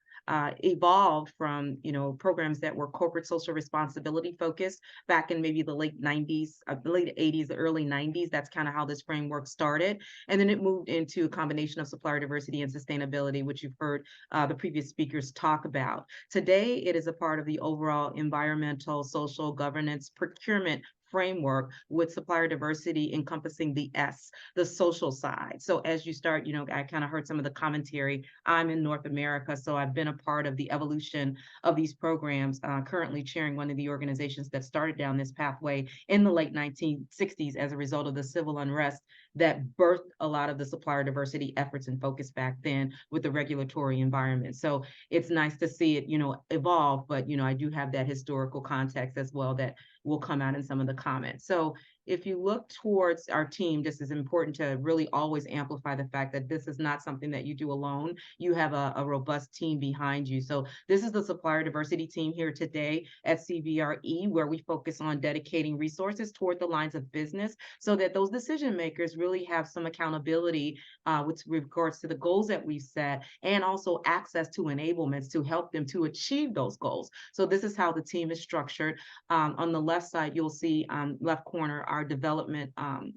Evolved from, programs that were corporate social responsibility focused back in maybe the late 90s, late 80s, the early 90s. That's kind of how this framework started. And then it moved into a combination of supplier diversity and sustainability, which you've heard the previous speakers talk about. Today, it is a part of the overall environmental, social, governance, procurement framework, with supplier diversity encompassing the S, the social side. So as you start, I kind of heard some of the commentary. I'm in North America, so I've been a part of the evolution of these programs, currently chairing one of the organizations that started down this pathway in the late 1960s as a result of the civil unrest that birthed a lot of the supplier diversity efforts and focus back then with the regulatory environment. So it's nice to see it, evolve, but, I do have that historical context as well that will come out in some of the comments. So if you look towards our team, this is important to really always amplify the fact that this is not something that you do alone. You have a robust team behind you. So this is the supplier diversity team here today at CBRE, where we focus on dedicating resources toward the lines of business so that those decision makers really have some accountability with regards to the goals that we've set, and also access to enablements to help them to achieve those goals. So this is how the team is structured. On the left side, you'll see left corner, our development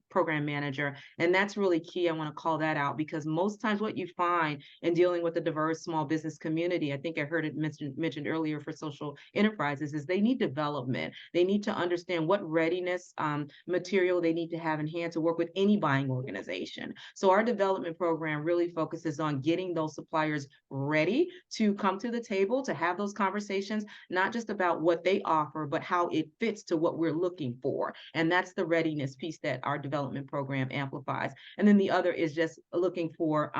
program manager. And that's really key. I want to call that out, because most times what you find in dealing with the diverse small business community, I think I heard it mentioned earlier for social enterprises, is they need development. They need to understand what readiness material they need to have in hand to work with any buying organization. So our development program really focuses on getting those suppliers ready to come to the table, to have those conversations, not just about what they offer, but how it fits to what we're looking for. And that's the readiness piece that our development program amplifies. And then the other is just looking for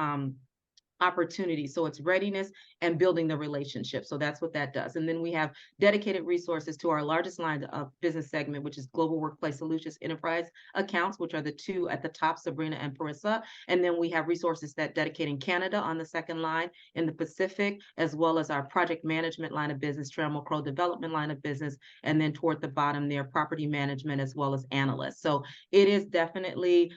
opportunity. So it's readiness and building the relationship. So that's what that does. And then we have dedicated resources to our largest line of business segment, which is Global Workplace Solutions Enterprise Accounts, which are the two at the top, Sabrina and Parissa. And then we have resources that dedicate in Canada on the second line, in the Pacific, as well as our project management line of business, Trammell Crow development line of business, and then toward the bottom there, property management, as well as analysts. So it is definitely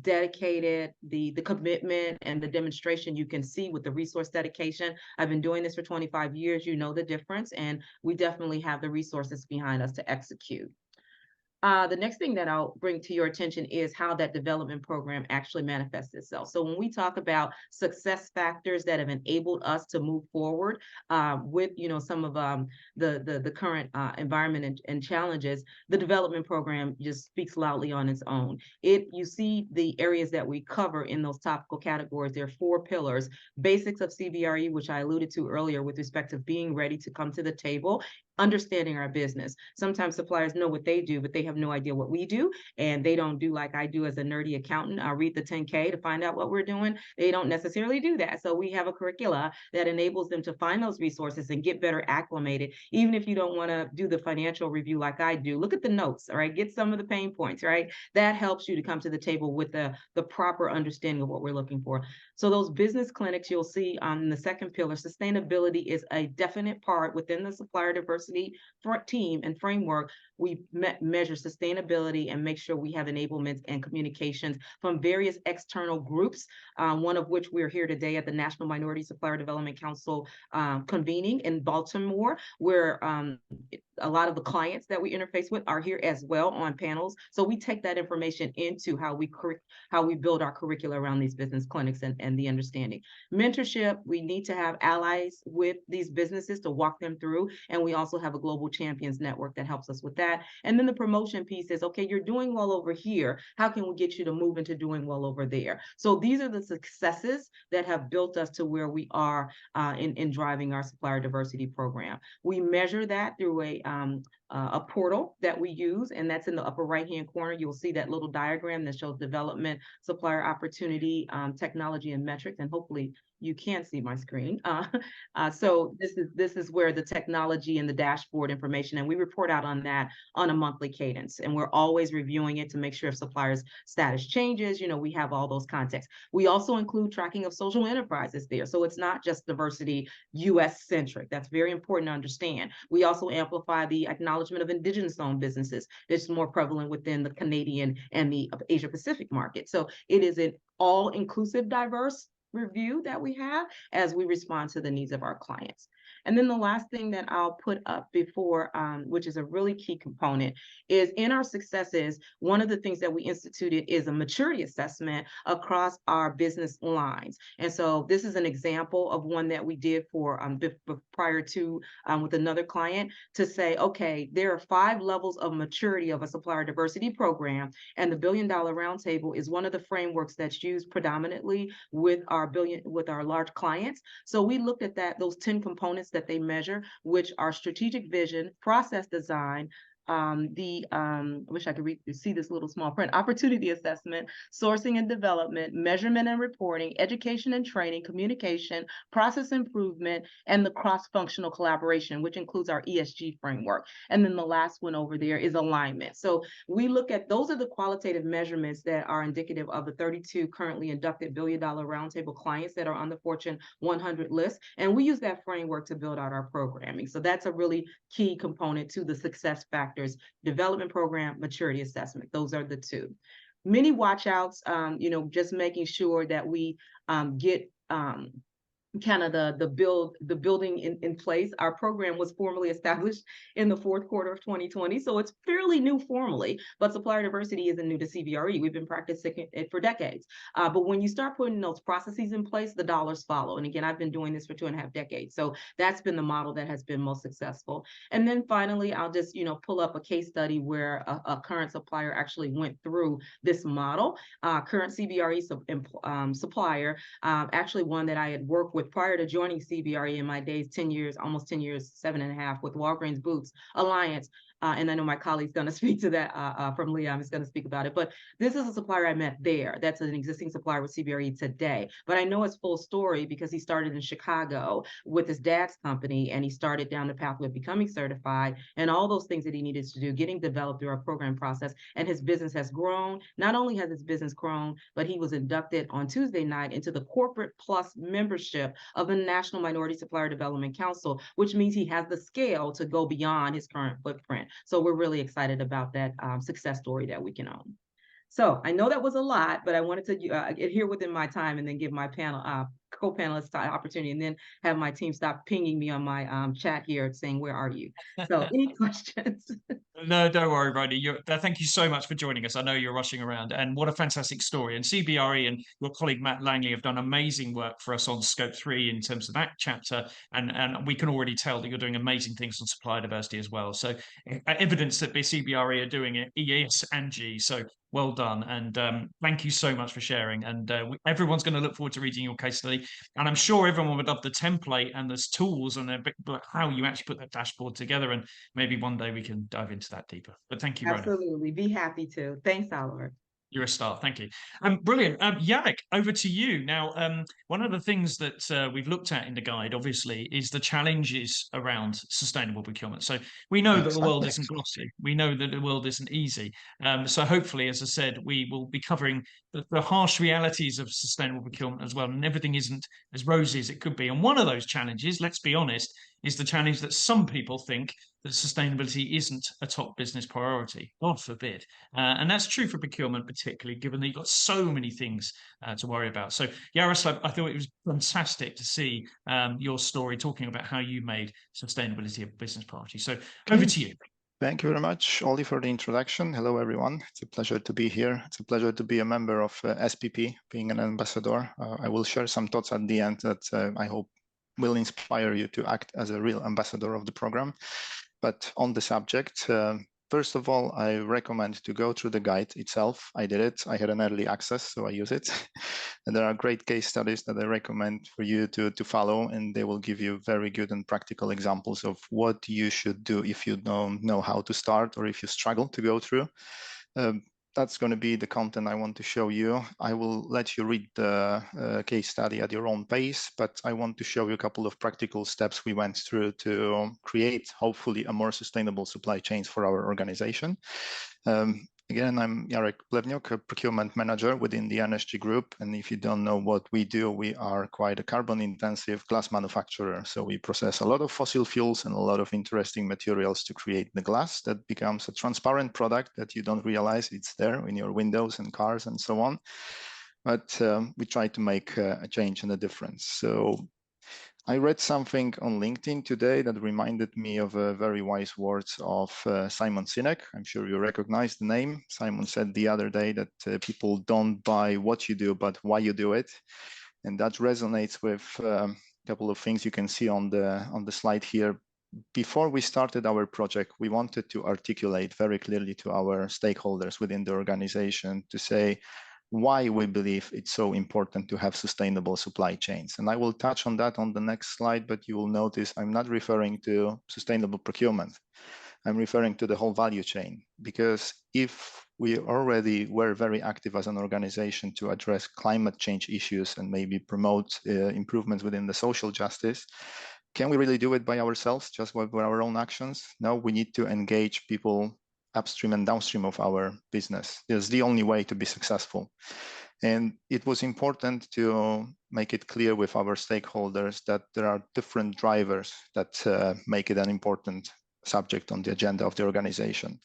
dedicated, the commitment and the demonstration you can see with the resource dedication. I've been doing this for 25 years, the difference, and we definitely have the resources behind us to execute. The next thing that I'll bring to your attention is how that development program actually manifests itself. So when we talk about success factors that have enabled us to move forward with, some of the current environment and challenges, the development program just speaks loudly on its own. You see the areas that we cover in those topical categories. There are 4 pillars: basics of CBRE, which I alluded to earlier with respect to being ready to come to the table, understanding our business. Sometimes suppliers know what they do, but they have no idea what we do. And they don't do like I do as a nerdy accountant. I read the 10K to find out what we're doing. They don't necessarily do that. So we have a curricula that enables them to find those resources and get better acclimated. Even if you don't want to do the financial review like I do, look at the notes, all right? Get some of the pain points, right? That helps you to come to the table with the proper understanding of what we're looking for. So those business clinics you'll see on the second pillar, sustainability is a definite part within the supplier diversity team and framework. We measure sustainability and make sure we have enablements and communications from various external groups, one of which we're here today at the National Minority Supplier Development Council convening in Baltimore, where a lot of the clients that we interface with are here as well on panels. So we take that information into how we build our curricula around these business clinics and the understanding. Mentorship, we need to have allies with these businesses to walk them through. And we also have a global champions network that helps us with that. And then the promotion piece is, okay, you're doing well over here. How can we get you to move into doing well over there? So these are the successes that have built us to where we are in driving our supplier diversity program. We measure that through a portal that we use, and that's in the upper right-hand corner. You'll see that little diagram that shows development, supplier opportunity, technology, and metrics, and hopefully you can see my screen. So this is where the technology and the dashboard information, and we report out on that on a monthly cadence. And we're always reviewing it to make sure if suppliers' status changes, we have all those contexts. We also include tracking of social enterprises there. So it's not just diversity US centric. That's very important to understand. We also amplify the acknowledgement of indigenous owned businesses. It's more prevalent within the Canadian and the Asia Pacific market. So it is an all-inclusive, diverse review that we have as we respond to the needs of our clients. And then the last thing that I'll put up before, which is a really key component, is in our successes, one of the things that we instituted is a maturity assessment across our business lines. And so this is an example of one that we did for prior to with another client to say, okay, there are 5 levels of maturity of a supplier diversity program, and the $1 Billion Roundtable is one of the frameworks that's used predominantly with our large clients. So we looked at those 10 components that they measure, which are strategic vision, process design, I wish I could see this little small print, opportunity assessment, sourcing and development, measurement and reporting, education and training, communication, process improvement, and the cross-functional collaboration, which includes our ESG framework. And then the last one over there is alignment. So we look at, those are the qualitative measurements that are indicative of the 32 currently inducted $1 Billion Roundtable clients that are on the Fortune 100 list. And we use that framework to build out our programming. So that's a really key component to the success factor. Development program, maturity assessment. Those are the 2. Many watch outs, just making sure that we get kind of the building in place. Our program was formally established in the 4th quarter of 2020, so it's fairly new formally, but supplier diversity isn't new to CBRE. We've been practicing it for decades. But when you start putting those processes in place, the dollars follow. And again, I've been doing this for 2.5 decades. So that's been the model that has been most successful. And then finally, I'll just, pull up a case study where a current supplier actually went through this model. Current CBRE supplier, actually one that I had worked with prior to joining CBRE in my days, 10 years, almost 10 years, 7.5 with Walgreens Boots Alliance. And I know my colleague's going to speak to that from Liam is going to speak about it. But this is a supplier I met there. That's an existing supplier with CBRE today. But I know his full story because he started in Chicago with his dad's company, and he started down the pathway of becoming certified and all those things that he needed to do, getting developed through our program process. And his business has grown. Not only has his business grown, but he was inducted on Tuesday night into the Corporate Plus membership of the National Minority Supplier Development Council, which means he has the scale to go beyond his current footprint. So we're really excited about that success story that we can own. So I know that was a lot, but I wanted to get here within my time and then give my panel co-panelists the opportunity, and then have my team stop pinging me on my chat here saying, where are you? So any questions? No, don't worry, Brady. Thank you so much for joining us. I know you're rushing around, and what a fantastic story. And CBRE and your colleague Matt Langley have done amazing work for us on Scope 3 in terms of that chapter, and we can already tell that you're doing amazing things on supplier diversity as well. So evidence that CBRE are doing it, ES and G. So well done, and thank you so much for sharing. And everyone's going to look forward to reading your case study, and I'm sure everyone would love the template and the tools and how you actually put that dashboard together. And maybe one day we can dive into that deeper. But thank you, Rona. Absolutely. Be happy to. Thanks, Oliver. You're a star. Thank you. Brilliant. Yannick, over to you. Now, one of the things that we've looked at in the guide, obviously, is the challenges around sustainable procurement. So we know that the world isn't glossy. We know that the world isn't easy. So hopefully, as I said, we will be covering the harsh realities of sustainable procurement as well. And everything isn't as rosy as it could be. And one of those challenges, let's be honest, is the challenge that some people think that sustainability isn't a top business priority. God forbid. And that's true for procurement, particularly given that you've got so many things to worry about. So, Yaroslav, I thought it was fantastic to see your story talking about how you made sustainability a business priority. So, over to you. Thank you very much, Ollie, for the introduction. Hello, everyone. It's a pleasure to be here. It's a pleasure to be a member of SPP, being an ambassador. I will share some thoughts at the end that I hope will inspire you to act as a real ambassador of the program. But on the subject, first of all, I recommend to go through the guide itself. I did it. I had an early access, so I use it. And there are great case studies that I recommend for you to follow, and they will give you very good and practical examples of what you should do if you don't know how to start or if you struggle to go through. That's going to be the content I want to show you. I will let you read the case study at your own pace, but I want to show you a couple of practical steps we went through to create, hopefully, a more sustainable supply chains for our organization. Again, I'm Jarek Plewniuk, a procurement manager within the NSG Group. And if you don't know what we do, we are quite a carbon-intensive glass manufacturer. So we process a lot of fossil fuels and a lot of interesting materials to create the glass that becomes a transparent product that you don't realize it's there in your windows and cars and so on. But we try to make a change and a difference. So I read something on LinkedIn today that reminded me of very wise words of Simon Sinek. I'm sure you recognize the name. Simon said the other day that people don't buy what you do, but why you do it. And that resonates with a couple of things you can see on the slide here. Before we started our project, we wanted to articulate very clearly to our stakeholders within the organization to say why we believe it's so important to have sustainable supply chains. And I will touch on that on the next slide, but you will notice I'm not referring to sustainable procurement. I'm referring to the whole value chain, because if we already were very active as an organization to address climate change issues and maybe promote improvements within the social justice, can we really do it by ourselves, just with our own actions? No, we need to engage people upstream and downstream of our business. It's the only way to be successful. And it was important to make it clear with our stakeholders that there are different drivers that make it an important subject on the agenda of the organization.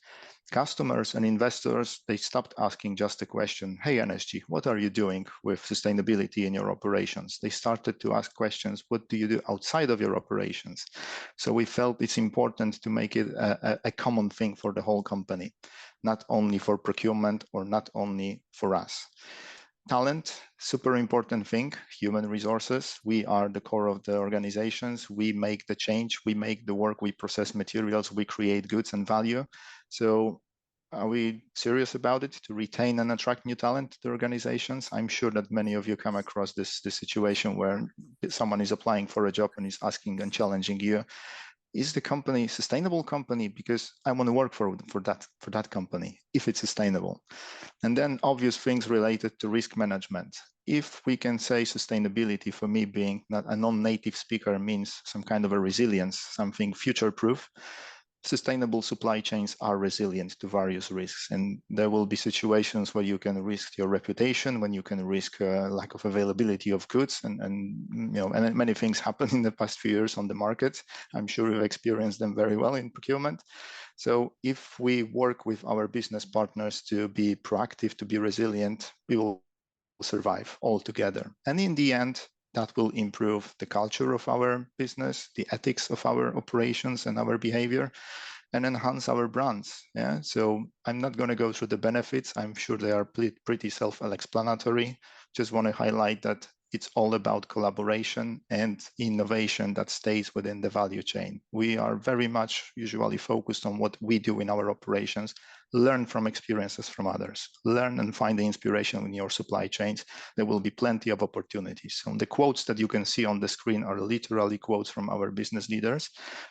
Customers and investors, they stopped asking just the question, hey, NSG, what are you doing with sustainability in your operations? They started to ask questions, what do you do outside of your operations? So we felt it's important to make it a common thing for the whole company, not only for procurement or not only for us. Talent, super important thing, human resources. We are the core of the organizations. We make the change, we make the work, we process materials, we create goods and value. So are we serious about it to retain and attract new talent to the organizations? I'm sure that many of you come across this situation where someone is applying for a job and is asking and challenging you, is the company a sustainable company? Because I want to work for that company if it's sustainable. And then obvious things related to risk management. If we can say sustainability, for me being not a non-native speaker, means some kind of a resilience, something future-proof. Sustainable supply chains are resilient to various risks, and there will be situations where you can risk your reputation, when you can risk lack of availability of goods, and many things happen in the past few years on the market. I'm sure you've experienced them very well in procurement. So if we work with our business partners to be proactive, to be resilient, we will survive all together. And in the end, that will improve the culture of our business, the ethics of our operations and our behavior. and enhance our brands. Yeah, so I'm not going to go through the benefits. I'm sure they are pretty self-explanatory. Just want to highlight that it's all about collaboration and innovation that stays within the value chain. We are very much usually focused on what we do in our operations, learn from experiences from others, learn and find the inspiration in your supply chains. There will be plenty of opportunities. So the quotes that you can see on the screen are literally quotes from our business leaders,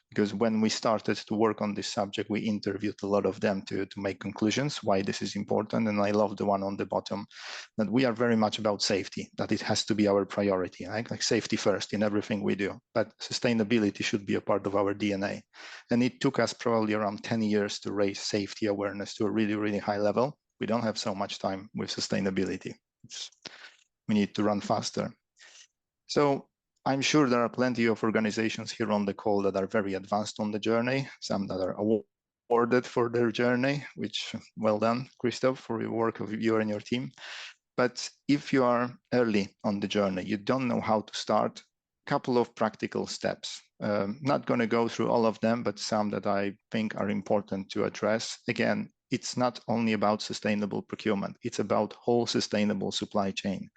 because when we started to work on this subject, we interviewed a lot of them to make conclusions why this is important. And I love the one on the bottom, that we are very much about safety, that it has to be our priority, right? Like safety first in everything we do, but sustainability should be a part of our DNA. And it took us probably around 10 years to raise safety awareness to a really, really high level. We don't have so much time with sustainability. We need to run faster. So I'm sure there are plenty of organizations here on the call that are very advanced on the journey, some that are awarded for their journey, which well done, Christoph, for your work of you and your team. But if you are early on the journey, you don't know how to start, couple of practical steps. Not going to go through all of them, but some that I think are important to address. Again, it's not only about sustainable procurement, it's about whole sustainable supply chain.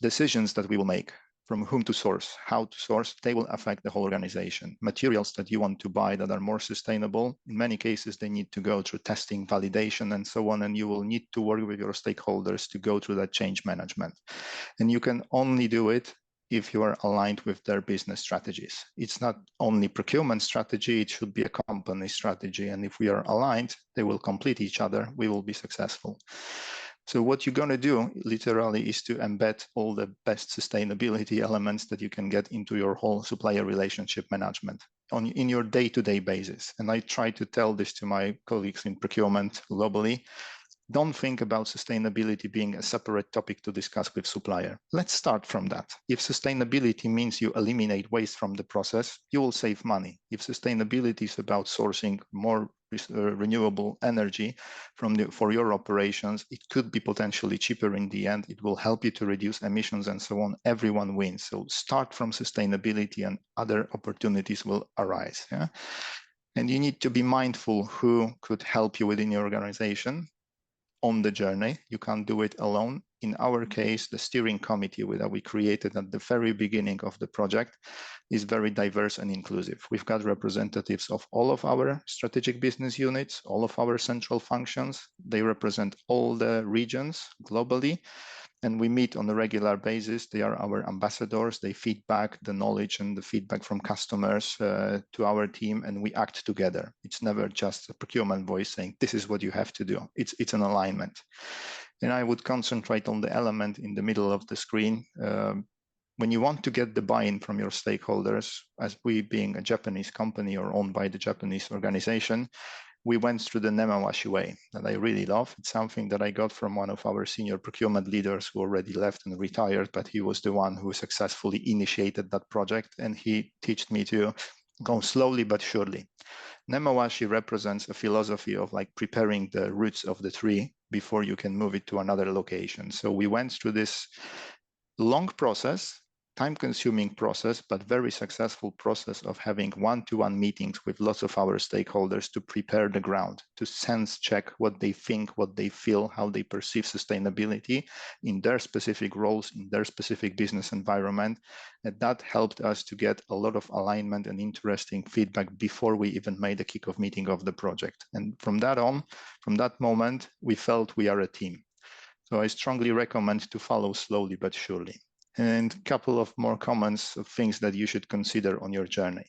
Decisions that we will make, from whom to source, how to source, they will affect the whole organization. Materials that you want to buy that are more sustainable, in many cases, they need to go through testing, validation, and so on, and you will need to work with your stakeholders to go through that change management. And you can only do it if you are aligned with their business strategies. It's not only procurement strategy, it should be a company strategy. And if we are aligned, they will complete each other, we will be successful. So what you're going to do literally is to embed all the best sustainability elements that you can get into your whole supplier relationship management in your day-to-day basis. And I try to tell this to my colleagues in procurement globally. Don't think about sustainability being a separate topic to discuss with supplier. Let's start from that. If sustainability means you eliminate waste from the process, you will save money. If sustainability is about sourcing more renewable energy for your operations, it could be potentially cheaper in the end. It will help you to reduce emissions and so on. Everyone wins. So start from sustainability and other opportunities will arise. Yeah? And you need to be mindful who could help you within your organization on the journey. You can't do it alone. In our case, the steering committee that we created at the very beginning of the project is very diverse and inclusive. We've got representatives of all of our strategic business units, all of our central functions. They represent all the regions globally, and we meet on a regular basis. They are our ambassadors. They feed back the knowledge and the feedback from customers to our team, and we act together. It's never just a procurement voice saying, this is what you have to do. It's an alignment. And I would concentrate on the element in the middle of the screen. When you want to get the buy-in from your stakeholders, as we being a Japanese company or owned by the Japanese organization, we went through the Nemawashi way that I really love. It's something that I got from one of our senior procurement leaders who already left and retired, but he was the one who successfully initiated that project, and he taught me to go slowly but surely. Nemawashi represents a philosophy of like preparing the roots of the tree before you can move it to another location. So we went through this long process, time-consuming process, but very successful process of having one-to-one meetings with lots of our stakeholders to prepare the ground, to sense check what they think, what they feel, how they perceive sustainability in their specific roles, in their specific business environment. And that helped us to get a lot of alignment and interesting feedback before we even made a kickoff meeting of the project. And from that on, from that moment, we felt we are a team. So I strongly recommend to follow slowly but surely. And a couple of more comments of things that you should consider on your journey.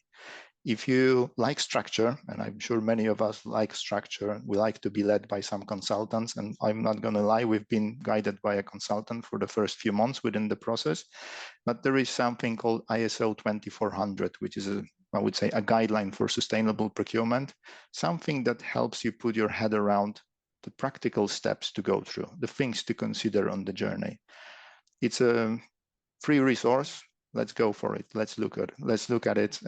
If you like structure, and I'm sure many of us like structure, we like to be led by some consultants, and I'm not going to lie, we've been guided by a consultant for the first few months within the process, but there is something called ISO 2400, which is I would say a guideline for sustainable procurement, something that helps you put your head around the practical steps to go through, the things to consider on the journey. It's a free resource. Let's go for it. Let's look at it.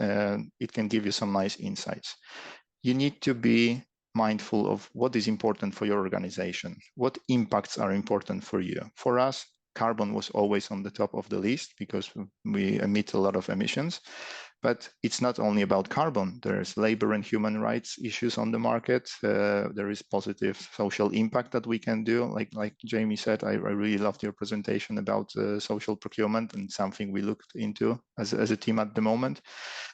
It can give you some nice insights. You need to be mindful of what is important for your organization. What impacts are important for you? For us, carbon was always on the top of the list because we emit a lot of emissions. But it's not only about carbon. There's labor and human rights issues on the market. There is positive social impact that we can do. Like Jamie said, I really loved your presentation about social procurement, and something we looked into as a team at the moment.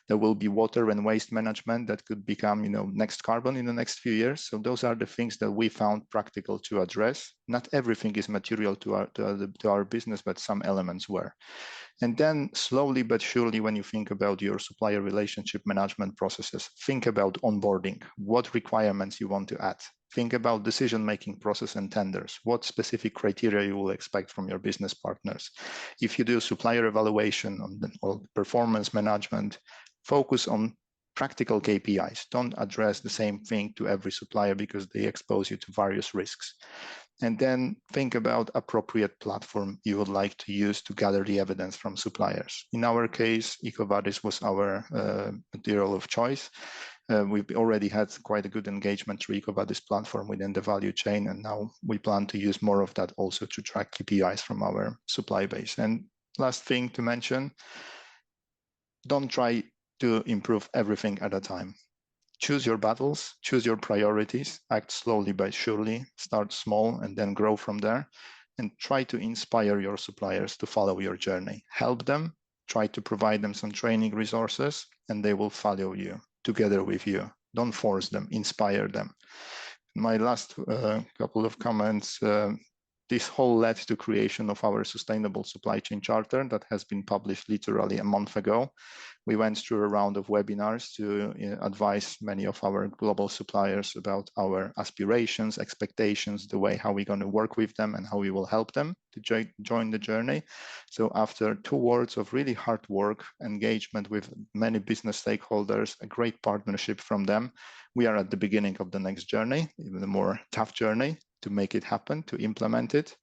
There will be water and waste management that could become, next carbon in the next few years. So those are the things that we found practical to address. Not everything is material to our business, but some elements were. And then slowly but surely, when you think about your supplier relationship management processes, think about onboarding, what requirements you want to add. Think about decision-making process and tenders, what specific criteria you will expect from your business partners. If you do supplier evaluation or performance management, focus on practical KPIs. Don't address the same thing to every supplier because they expose you to various risks. And then think about appropriate platform you would like to use to gather the evidence from suppliers. In our case, EcoVadis was our material of choice. We've already had quite a good engagement through EcoVadis platform within the value chain, and now we plan to use more of that also to track KPIs from our supply base. And last thing to mention, don't try to improve everything at a time. Choose your battles, choose your priorities, act slowly but surely, start small and then grow from there, and try to inspire your suppliers to follow your journey. Help them, try to provide them some training resources, and they will follow you together with you. Don't force them, inspire them. My last couple of comments, this whole led to creation of our Sustainable Supply Chain Charter that has been published literally a month ago. We went through a round of webinars to advise many of our global suppliers about our aspirations, expectations, the way how we're going to work with them and how we will help them to join the journey. So after 2 years of really hard work, engagement with many business stakeholders, a great partnership from them, we are at the beginning of the next journey, even a more tough journey to make it happen, to implement it.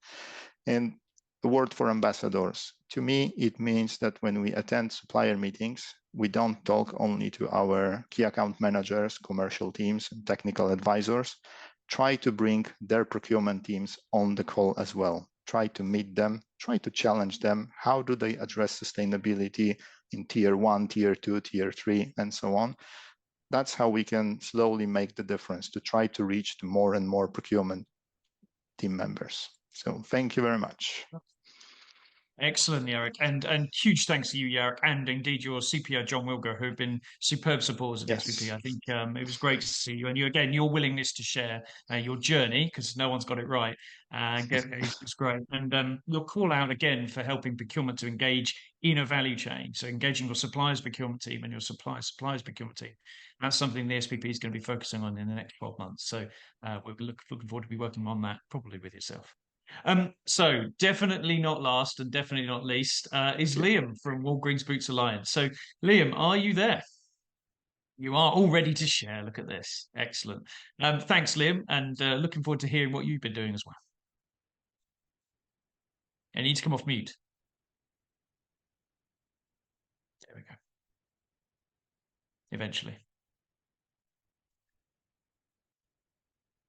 And the word for ambassadors. To me, it means that when we attend supplier meetings, we don't talk only to our key account managers, commercial teams, and technical advisors. Try to bring their procurement teams on the call as well. Try to meet them, try to challenge them. How do they address sustainability in tier 1, tier 2, tier 3, and so on? That's how we can slowly make the difference to try to reach to more and more procurement team members. So thank you very much. Excellent, Jarek, and huge thanks to you, Jarek, and indeed your CPO, John Wilger, who have been superb supporters of Yes. SPP. I think it was great to see you, and your willingness to share your journey, because no one's got it right, it's great. And your call out again for helping procurement to engage in a value chain, so engaging your suppliers procurement team and your suppliers procurement team. That's something the SPP is going to be focusing on in the next 12 months. So we're looking forward to be working on that, probably with yourself. So definitely not last and definitely not least is Liam from Walgreens Boots Alliance. So Liam, are you there? You are all ready to share. Look at this. Excellent. Thanks, Liam, and looking forward to hearing what you've been doing as well. I need to come off mute. There we go. Eventually.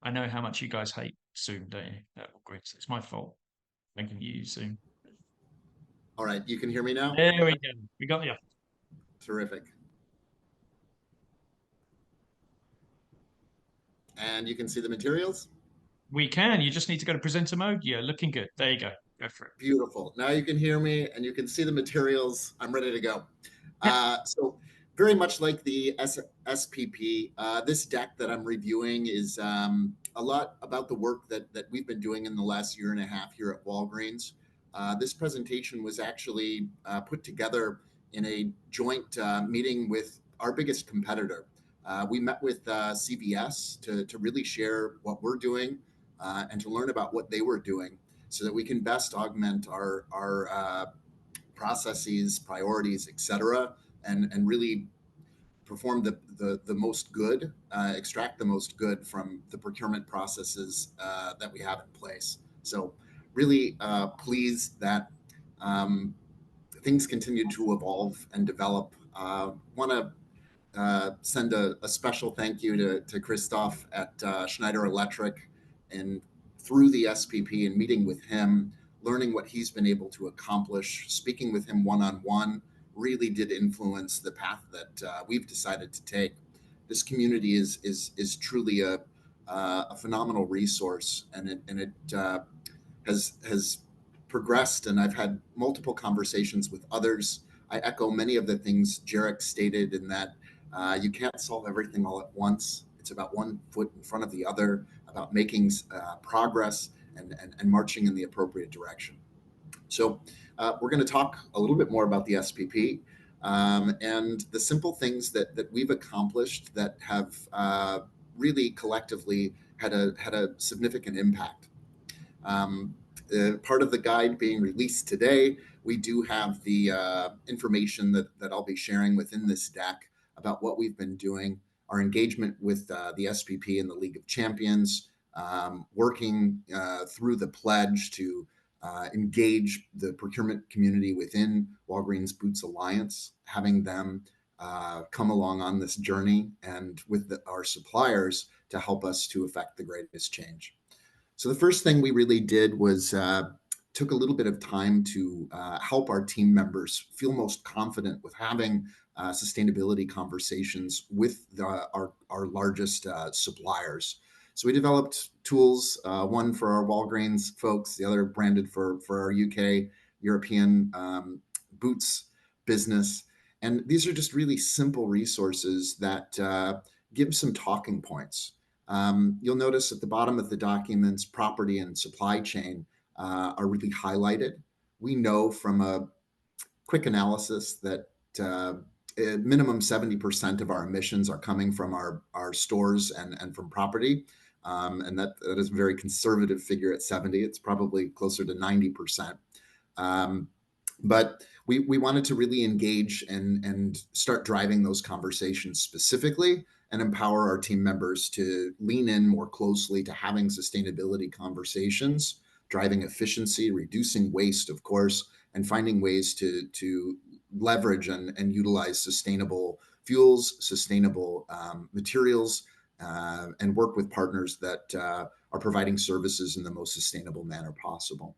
I know how much you guys hate Zoom, don't you? Walgreens. It's my fault. I can use Zoom. All right, you can hear me now? There we go. We got you. Terrific. And you can see the materials? We can. You just need to go to presenter mode. Yeah, looking good. There you go. Go for it. Beautiful. Now you can hear me and you can see the materials. I'm ready to go. So very much like the SPP, this deck that I'm reviewing is a lot about the work that we've been doing in the last 1.5 years here at Walgreens. This presentation was actually put together in a joint meeting with our biggest competitor. We met with CVS to really share what we're doing and to learn about what they were doing so that we can best augment our processes, priorities, et cetera, and really perform the most good, extract the most good from the procurement processes that we have in place. So really pleased that things continue to evolve and develop. Want to send a special thank you to Christoph at Schneider Electric, and through the SPP and meeting with him, learning what he's been able to accomplish, speaking with him one-on-one, really did influence the path that we've decided to take. This community is truly a phenomenal resource, and it has progressed. And I've had multiple conversations with others. I echo many of the things Jarek stated, in that you can't solve everything all at once. It's about one foot in front of the other, about making progress and marching in the appropriate direction. So we're going to talk a little bit more about the SPP and the simple things that we've accomplished that have really collectively had a significant impact. Part of the guide being released today, we do have the information that I'll be sharing within this deck about what we've been doing, our engagement with the SPP and the League of Champions, working through the pledge to engage the procurement community within Walgreens Boots Alliance, having them come along on this journey, and with our suppliers to help us to effect the greatest change. So the first thing we really did was took a little bit of time to help our team members feel most confident with having sustainability conversations with our largest suppliers. So we developed tools, one for our Walgreens folks, the other branded for our UK, European Boots business. And these are just really simple resources that give some talking points. You'll notice at the bottom of the documents, property and supply chain are really highlighted. We know from a quick analysis that minimum 70% of our emissions are coming from our stores and from property. And that is a very conservative figure at 70. It's probably closer to 90%. But we wanted to really engage and start driving those conversations specifically, and empower our team members to lean in more closely to having sustainability conversations, driving efficiency, reducing waste, of course, and finding ways to leverage and utilize sustainable fuels, sustainable materials, and work with partners that are providing services in the most sustainable manner possible.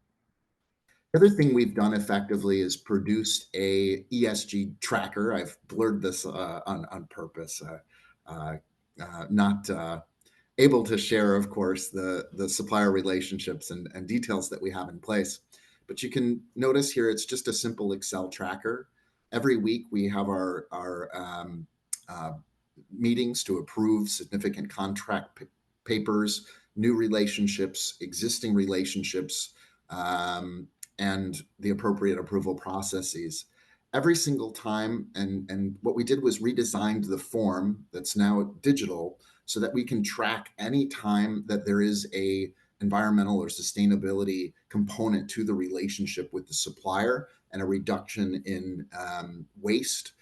The other thing we've done effectively is produced a ESG tracker. I've blurred this on purpose, not able to share, of course, the supplier relationships and details that we have in place. But you can notice here, it's just a simple Excel tracker. Every week we have our meetings to approve significant contract papers, new relationships, existing relationships, and the appropriate approval processes. Every single time, and what we did was redesigned the form that's now digital, so that we can track any time that there is a environmental or sustainability component to the relationship with the supplier, and a reduction in waste,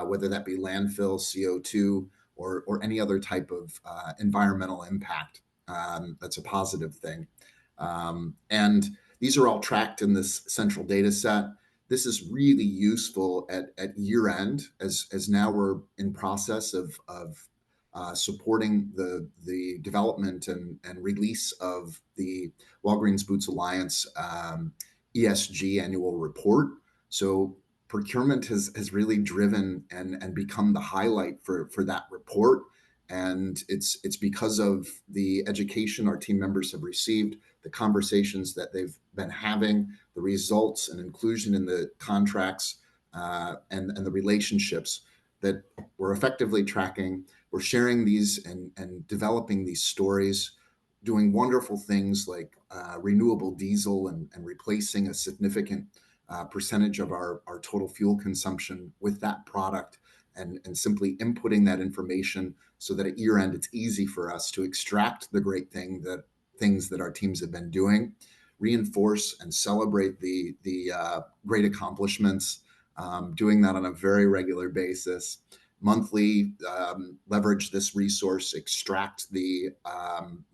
whether that be landfill, CO2, or any other type of environmental impact. That's a positive thing. And these are all tracked in this central data set. This is really useful at year end, as now we're in process of supporting the development and release of the Walgreens Boots Alliance ESG annual report. So procurement has really driven and become the highlight for that report. And it's because of the education our team members have received, the conversations that they've been having, the results and inclusion in the contracts, and the relationships that we're effectively tracking. We're sharing these and developing these stories, doing wonderful things like renewable diesel and replacing a significant percentage of our total fuel consumption with that product, and simply inputting that information so that at year end it's easy for us to extract the great things that our teams have been doing, reinforce and celebrate the great accomplishments, doing that on a very regular basis, monthly, leverage this resource, extract the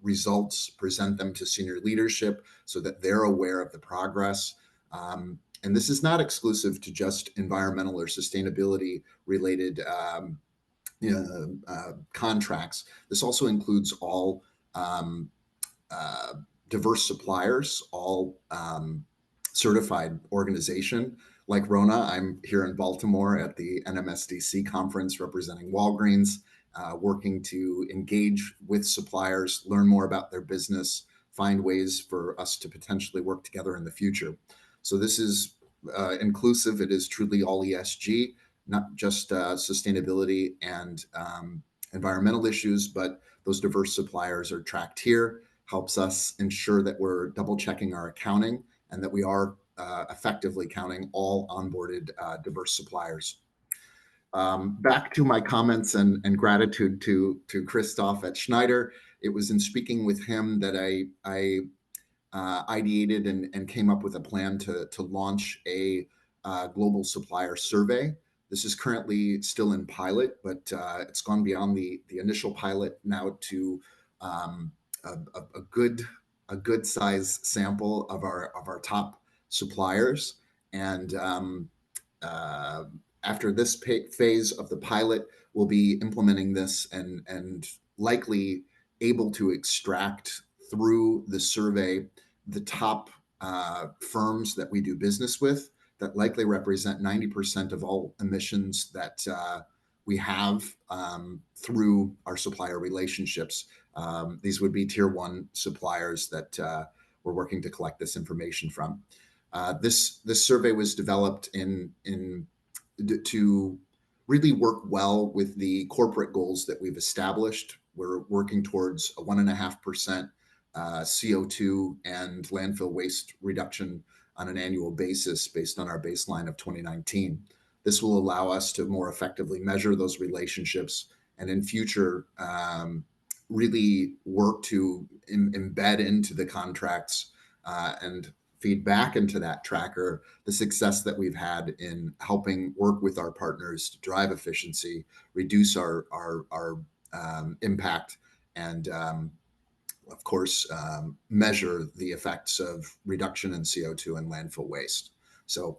results, present them to senior leadership so that they're aware of the progress. And this is not exclusive to just environmental or sustainability related contracts. This also includes all diverse suppliers, all certified organization. like Rona, I'm here in Baltimore at the NMSDC conference representing Walgreens, working to engage with suppliers, learn more about their business, find ways for us to potentially work together in the future. So this is inclusive. It is truly all ESG, not just sustainability and environmental issues, but those diverse suppliers are tracked here, helps us ensure that we're double checking our accounting and that we are effectively counting all onboarded diverse suppliers. Back to my comments and gratitude to Christoph at Schneider. It was in speaking with him that I ideated and came up with a plan to launch a global supplier survey. This is currently still in pilot, but it's gone beyond the initial pilot now to a good size sample of our top suppliers. And after this phase of the pilot, we'll be implementing this and likely able to extract through the survey the top firms that we do business with that likely represent 90% of all emissions that we have through our supplier relationships. These would be tier 1 suppliers that we're working to collect this information from. This survey was developed to really work well with the corporate goals that we've established. We're working towards a 1.5% CO2 and landfill waste reduction on an annual basis based on our baseline of 2019. This will allow us to more effectively measure those relationships and in future really work to embed into the contracts and feed back into that tracker the success that we've had in helping work with our partners to drive efficiency, reduce our impact, and of course, measure the effects of reduction in CO2 and landfill waste. So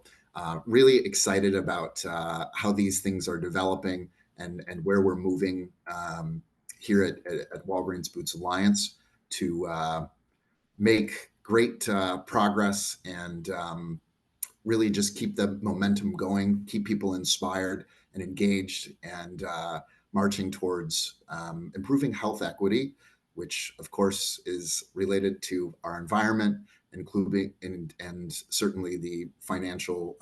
really excited about how these things are developing and where we're moving here at Walgreens Boots Alliance to make great progress and really just keep the momentum going, keep people inspired and engaged, and marching towards improving health equity, which of course is related to our environment, including and certainly the financial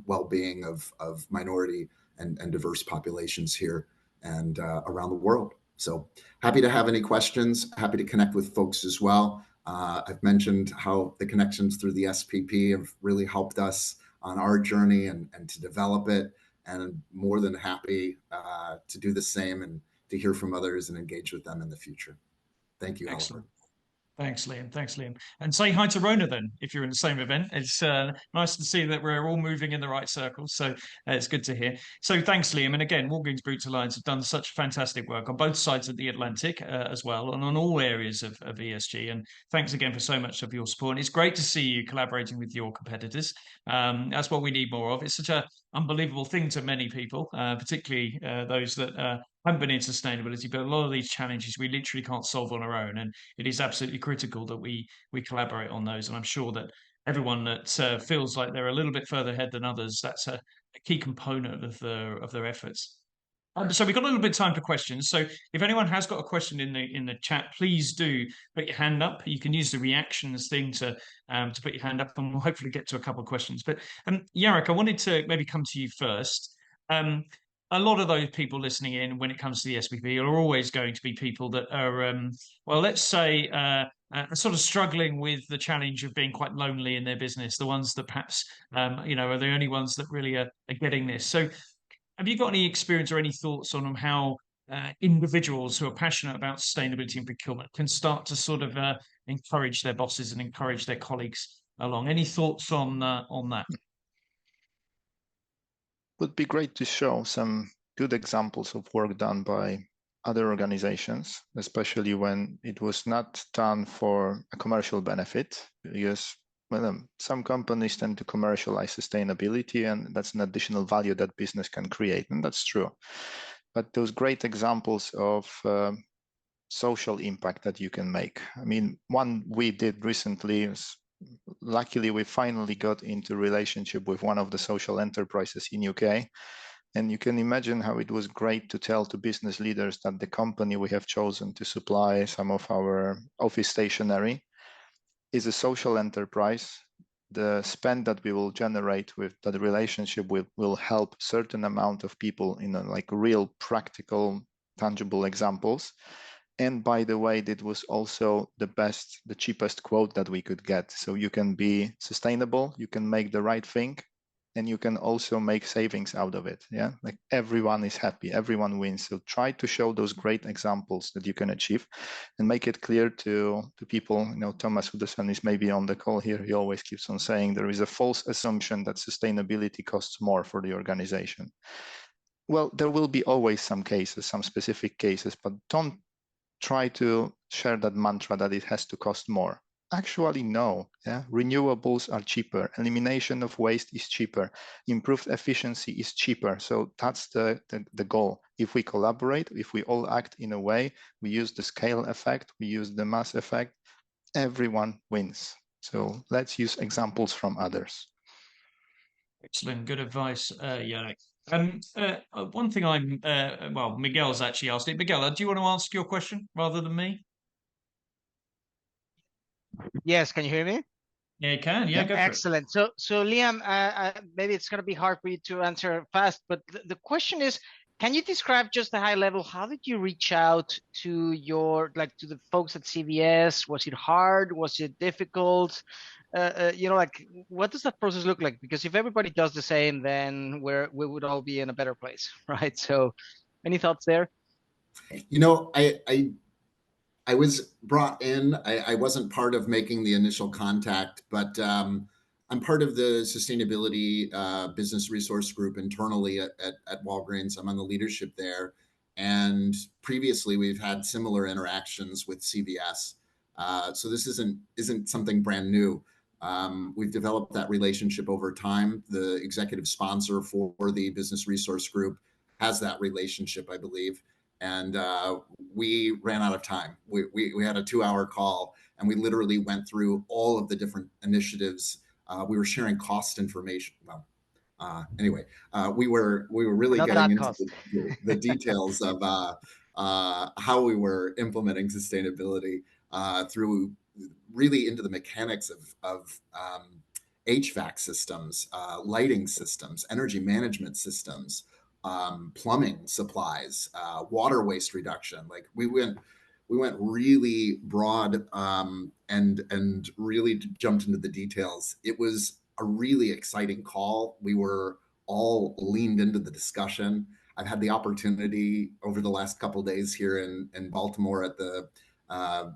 well-being of minority and diverse populations here and around the world. So happy to have any questions, happy to connect with folks as well. I've mentioned how the connections through the SPP have really helped us on our journey and to develop it, and more than happy to do the same and to hear from others and engage with them in the future. Thank you, Excellent. Oliver. Thanks, Liam. Thanks, Liam. And say hi to Rona then, if you're in the same event. It's nice to see that we're all moving in the right circles. So it's good to hear. So thanks, Liam. And again, Walgreens Boots Alliance have done such fantastic work on both sides of the Atlantic as well, and on all areas of ESG. And thanks again for so much of your support. And it's great to see you collaborating with your competitors. That's what we need more of. It's such an unbelievable thing to many people, particularly those that haven't been in sustainability, but a lot of these challenges we literally can't solve on our own, and it is absolutely critical that we collaborate on those. And I'm sure that everyone that feels like they're a little bit further ahead than others, that's a key component of their efforts. So we've got a little bit of time for questions. So if anyone has got a question in the chat, please do put your hand up. You can use the reactions thing to put your hand up, and we'll hopefully get to a couple of questions. But Jarek, I wanted to maybe come to you first. A lot of those people listening in when it comes to the SPP are always going to be people that are, well, let's say, sort of struggling with the challenge of being quite lonely in their business, the ones that perhaps, are the only ones that really are getting this. So have you got any experience or any thoughts on how individuals who are passionate about sustainability and procurement can start to sort of encourage their bosses and encourage their colleagues along? Any thoughts on that? Would be great to show some good examples of work done by other organizations, especially when it was not done for a commercial benefit, because some companies tend to commercialize sustainability, and that's an additional value that business can create, and that's true. But those great examples of social impact that you can make. I mean, one we did recently is luckily, we finally got into relationship with one of the social enterprises in UK. And you can imagine how it was great to tell to business leaders that the company we have chosen to supply some of our office stationery is a social enterprise. The spend that we will generate with that relationship will help certain amount of people in like real practical, tangible examples. And by the way, it was also the cheapest quote that we could get. So you can be sustainable, you can make the right thing, and you can also make savings out of it. Yeah, like everyone is happy, everyone wins. So try to show those great examples that you can achieve and make it clear to people. You know, Thomas Huddesson is maybe on the call here. He always keeps on saying there is a false assumption that sustainability costs more for the organization. Well, there will be always some cases, some specific cases, but don't try to share that mantra that it has to cost more. Actually, no. Yeah? Renewables are cheaper. Elimination of waste is cheaper. Improved efficiency is cheaper. So that's the goal. If we collaborate, if we all act in a way, we use the scale effect, we use the mass effect, everyone wins. So let's use examples from others. Excellent, good advice, Yannick. One thing well, Miguel's actually asked it. Miguel, do you want to ask your question rather than me? Yes, can you hear me? Yeah, you can. Yeah, go for it. Excellent. So Liam, maybe it's going to be hard for you to answer fast, but the question is, can you describe just a high level, how did you reach out to to the folks at CVS? Was it hard? Was it difficult? You know, like, what does that process look like? Because if everybody does the same, then we would all be in a better place, right? So any thoughts there? You know, I was brought in. I wasn't part of making the initial contact, but I'm part of the sustainability business resource group internally at Walgreens. I'm on the leadership there. And previously, we've had similar interactions with CVS. So this isn't something brand new. We've developed that relationship over time. The executive sponsor for the business resource group has that relationship, I believe. And we ran out of time. We had a 2-hour call, and we literally went through all of the different initiatives. We were sharing cost information. Well, anyway, we were really getting into the details of how we were implementing sustainability through really into the mechanics of HVAC systems, lighting systems, energy management systems, plumbing supplies, water waste reduction. Like we went really broad and really jumped into the details. It was a really exciting call. We were all leaned into the discussion. I've had the opportunity over the last couple of days here in Baltimore at the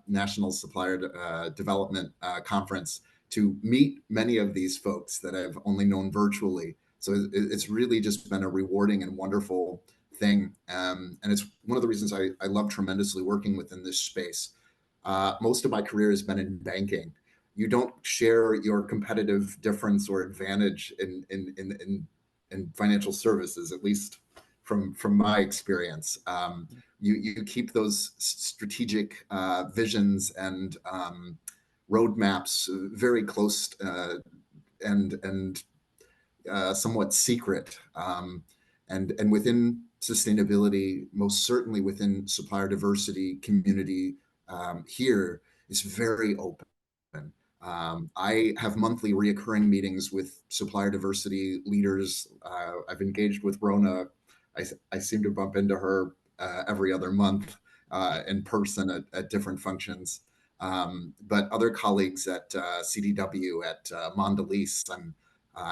National Supplier Development Conference to meet many of these folks that I've only known virtually. So it's really just been a rewarding and wonderful thing. And it's one of the reasons I love tremendously working within this space. Most of my career has been in banking. You don't share your competitive difference or advantage in financial services, at least from my experience. You keep those strategic visions and roadmaps very close and somewhat secret. And within sustainability, most certainly within supplier diversity community here, is very open. I have monthly reoccurring meetings with supplier diversity leaders. I've engaged with Rona. I seem to bump into her every other month in person at different functions. But other colleagues at CDW, at Mondelez, I'm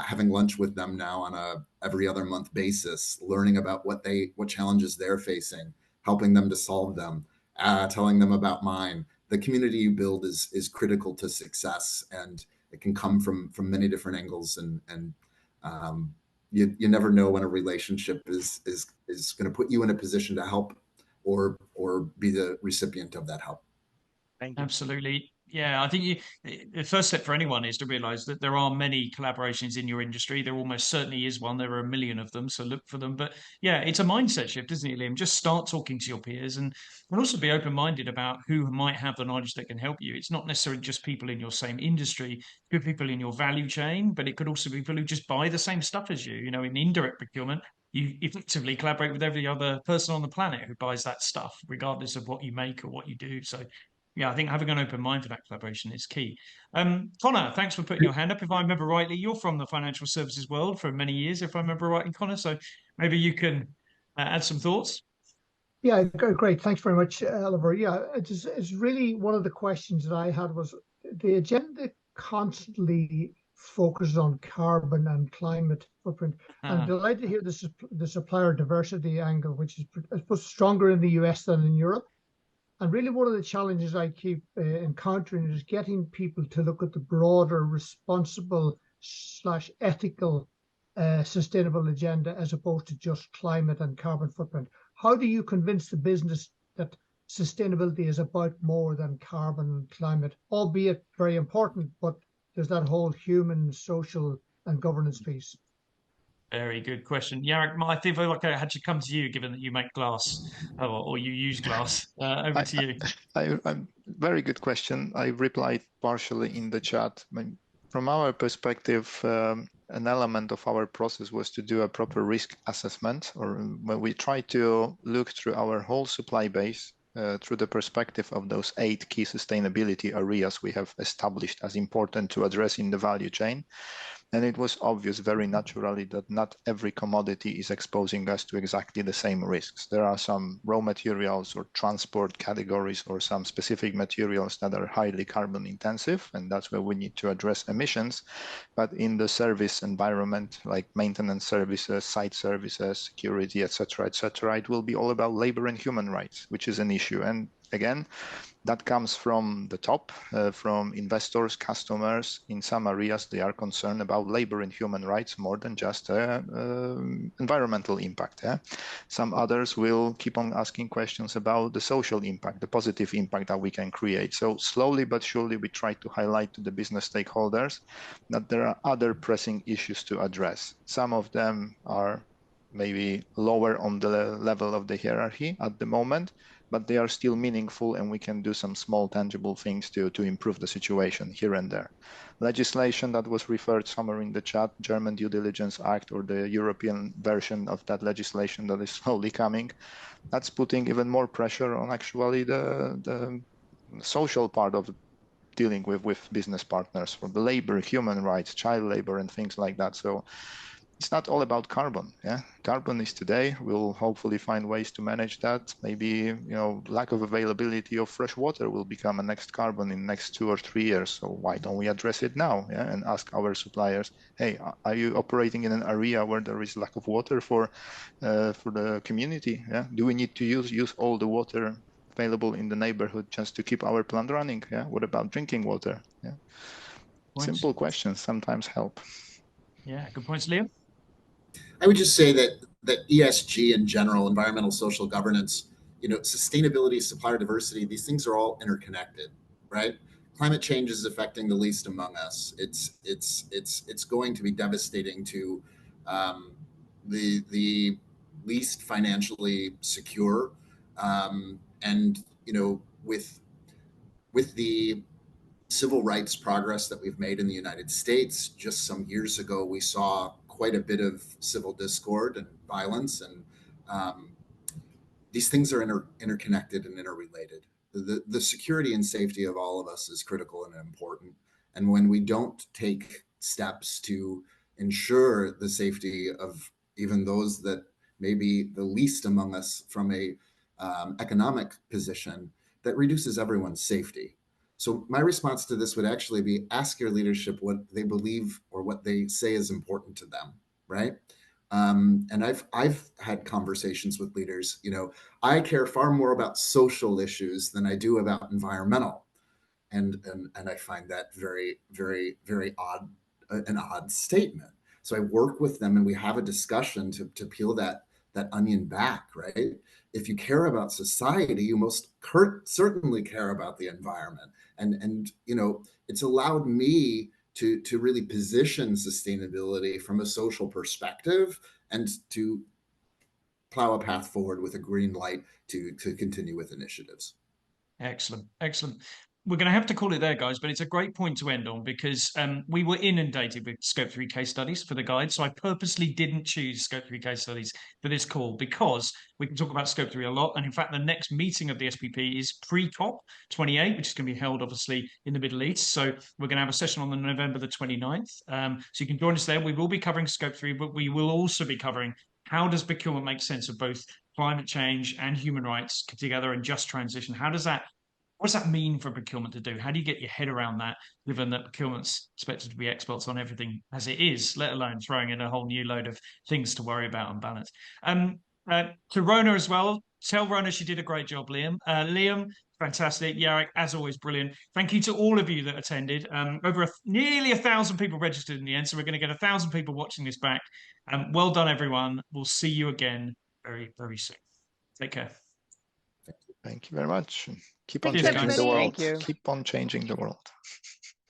having lunch with them now on a every other month basis, learning about what challenges they're facing, helping them to solve them, telling them about mine. The community you build is critical to success, and it can come from many different angles. And you never know when a relationship is going to put you in a position to help or be the recipient of that help. Thank you. Absolutely. Yeah, I think the first step for anyone is to realize that there are many collaborations in your industry. There almost certainly is one. There are a million of them, so look for them. But yeah, it's a mindset shift, isn't it, Liam? Just start talking to your peers and also be open-minded about who might have the knowledge that can help you. It's not necessarily just people in your same industry, good people in your value chain, but it could also be people who just buy the same stuff as you. You know, in indirect procurement, you effectively collaborate with every other person on the planet who buys that stuff, regardless of what you make or what you do. So yeah, I think having an open mind for that collaboration is key. Connor, thanks for putting your hand up. If I remember rightly, you're from the financial services world for many years, if I remember rightly, Connor. So maybe you can add some thoughts. Yeah, great. Thanks very much, Oliver. Yeah, it's really one of the questions that I had was the agenda constantly focuses on carbon and climate footprint. I'm delighted to hear the supplier diversity angle, which is, I suppose, stronger in the US than in Europe. And really one of the challenges I keep encountering is getting people to look at the broader responsible / ethical sustainable agenda as opposed to just climate and carbon footprint. How do you convince the business that sustainability is about more than carbon and climate, albeit very important, but there's that whole human, social and governance piece? Very good question. Jarek, I feel like I had to come to you, given that you make glass or you use glass. Over to you. Very good question. I replied partially in the chat. From our perspective, an element of our process was to do a proper risk assessment, or when we try to look through our whole supply base through the perspective of those 8 key sustainability areas we have established as important to address in the value chain. And it was obvious very naturally that not every commodity is exposing us to exactly the same risks. There are some raw materials or transport categories or some specific materials that are highly carbon intensive, and that's where we need to address emissions. But in the service environment, like maintenance services, site services, security, etc., it will be all about labor and human rights, which is an issue. And again, that comes from the top, from investors, customers. In some areas, they are concerned about labor and human rights more than just environmental impact. Yeah? Some others will keep on asking questions about the social impact, the positive impact that we can create. So slowly but surely, we try to highlight to the business stakeholders that there are other pressing issues to address. Some of them are maybe lower on the level of the hierarchy at the moment, but they are still meaningful, and we can do some small tangible things to improve the situation here and there. Legislation that was referred somewhere in the chat, German Due Diligence Act, or the European version of that legislation that is slowly coming, that's putting even more pressure on actually the social part of dealing with business partners for the labor, human rights, child labor, and things like that. So it's not all about carbon. Yeah, carbon is today. We'll hopefully find ways to manage that. Maybe lack of availability of fresh water will become a next carbon in the next 2 or 3 years. So why don't we address it now? Yeah, and ask our suppliers, hey, are you operating in an area where there is lack of water for the community? Yeah, do we need to use all the water available in the neighborhood just to keep our plant running? Yeah, what about drinking water? Yeah, simple questions sometimes help. Yeah, good points, Liam. I would just say that ESG in general, environmental social governance, sustainability, supplier diversity, these things are all interconnected, right? Climate change is affecting the least among us. It's going to be devastating to the least financially secure, and with the civil rights progress that we've made in the United States, just some years ago, we saw quite a bit of civil discord and violence, and these things are interconnected and interrelated. The security and safety of all of us is critical and important. And when we don't take steps to ensure the safety of even those that may be the least among us from a economic position, that reduces everyone's safety. So my response to this would actually be ask your leadership what they believe or what they say is important to them, right? And I've had conversations with leaders. I care far more about social issues than I do about environmental, and I find that very, very, very odd, an odd statement. So I work with them and we have a discussion to peel that onion back, right? if you care about society, you most certainly care about the environment. And you know, it's allowed me to really position sustainability from a social perspective and to plow a path forward with a green light to continue with initiatives. Excellent, excellent. We're going to have to call it there, guys, but it's a great point to end on because we were inundated with Scope 3 case studies for the guide. So I purposely didn't choose Scope 3 case studies for this call because we can talk about Scope 3 a lot. And in fact, the next meeting of the SPP is pre-COP 28, which is going to be held, obviously, in the Middle East. So we're going to have a session on the November the 29th. So you can join us there. We will be covering Scope 3, but we will also be covering how does procurement make sense of both climate change and human rights together and just transition? What does that mean for procurement to do? How do you get your head around that, given that procurement's expected to be experts on everything as it is, let alone throwing in a whole new load of things to worry about and balance? To Rona as well, tell Rona she did a great job, Liam. Liam, fantastic. Jarek, as always, brilliant. Thank you to all of you that attended. Nearly 1,000 people registered in the end, so we're going to get 1,000 people watching this back. Well done, everyone. We'll see you again very, very soon. Take care. Thank you very much. Keep on Thanks, changing the everybody. world. Thank you. Keep on changing the world.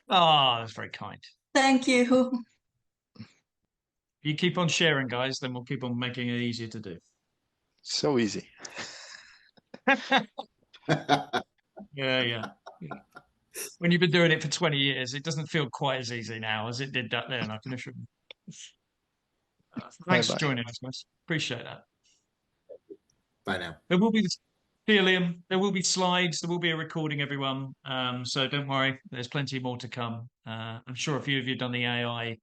Ah, that's very kind. Thank you. If you keep on sharing, guys, then we'll keep on making it easier to do. So easy. Yeah. When you've been doing it for 20 years, it doesn't feel quite as easy now as it did that then, I can assure you. Thanks for joining us, guys. Appreciate that. Bye now. There will be, see you, Liam. There will be slides. There will be a recording, everyone. So don't worry. There's plenty more to come. I'm sure a few of you have done the AI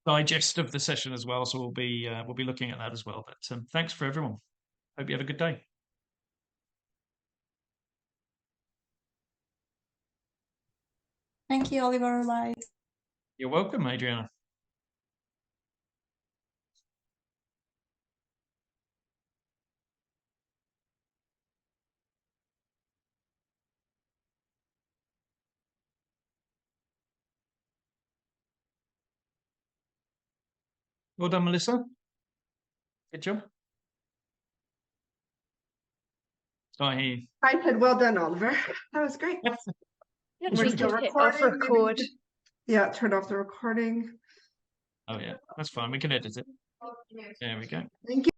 digest of the session as well. So we'll be looking at that as well. But thanks for everyone. Hope you have a good day. Thank you, Oliver. Bye. You're welcome, Adriana. Well done, Melissa. Good job. I said, well done, Oliver. That was great. Yeah, We're just still hit off recording. record. Yeah, turned off the recording. Oh yeah, that's fine. We can edit it. There we go. Thank you.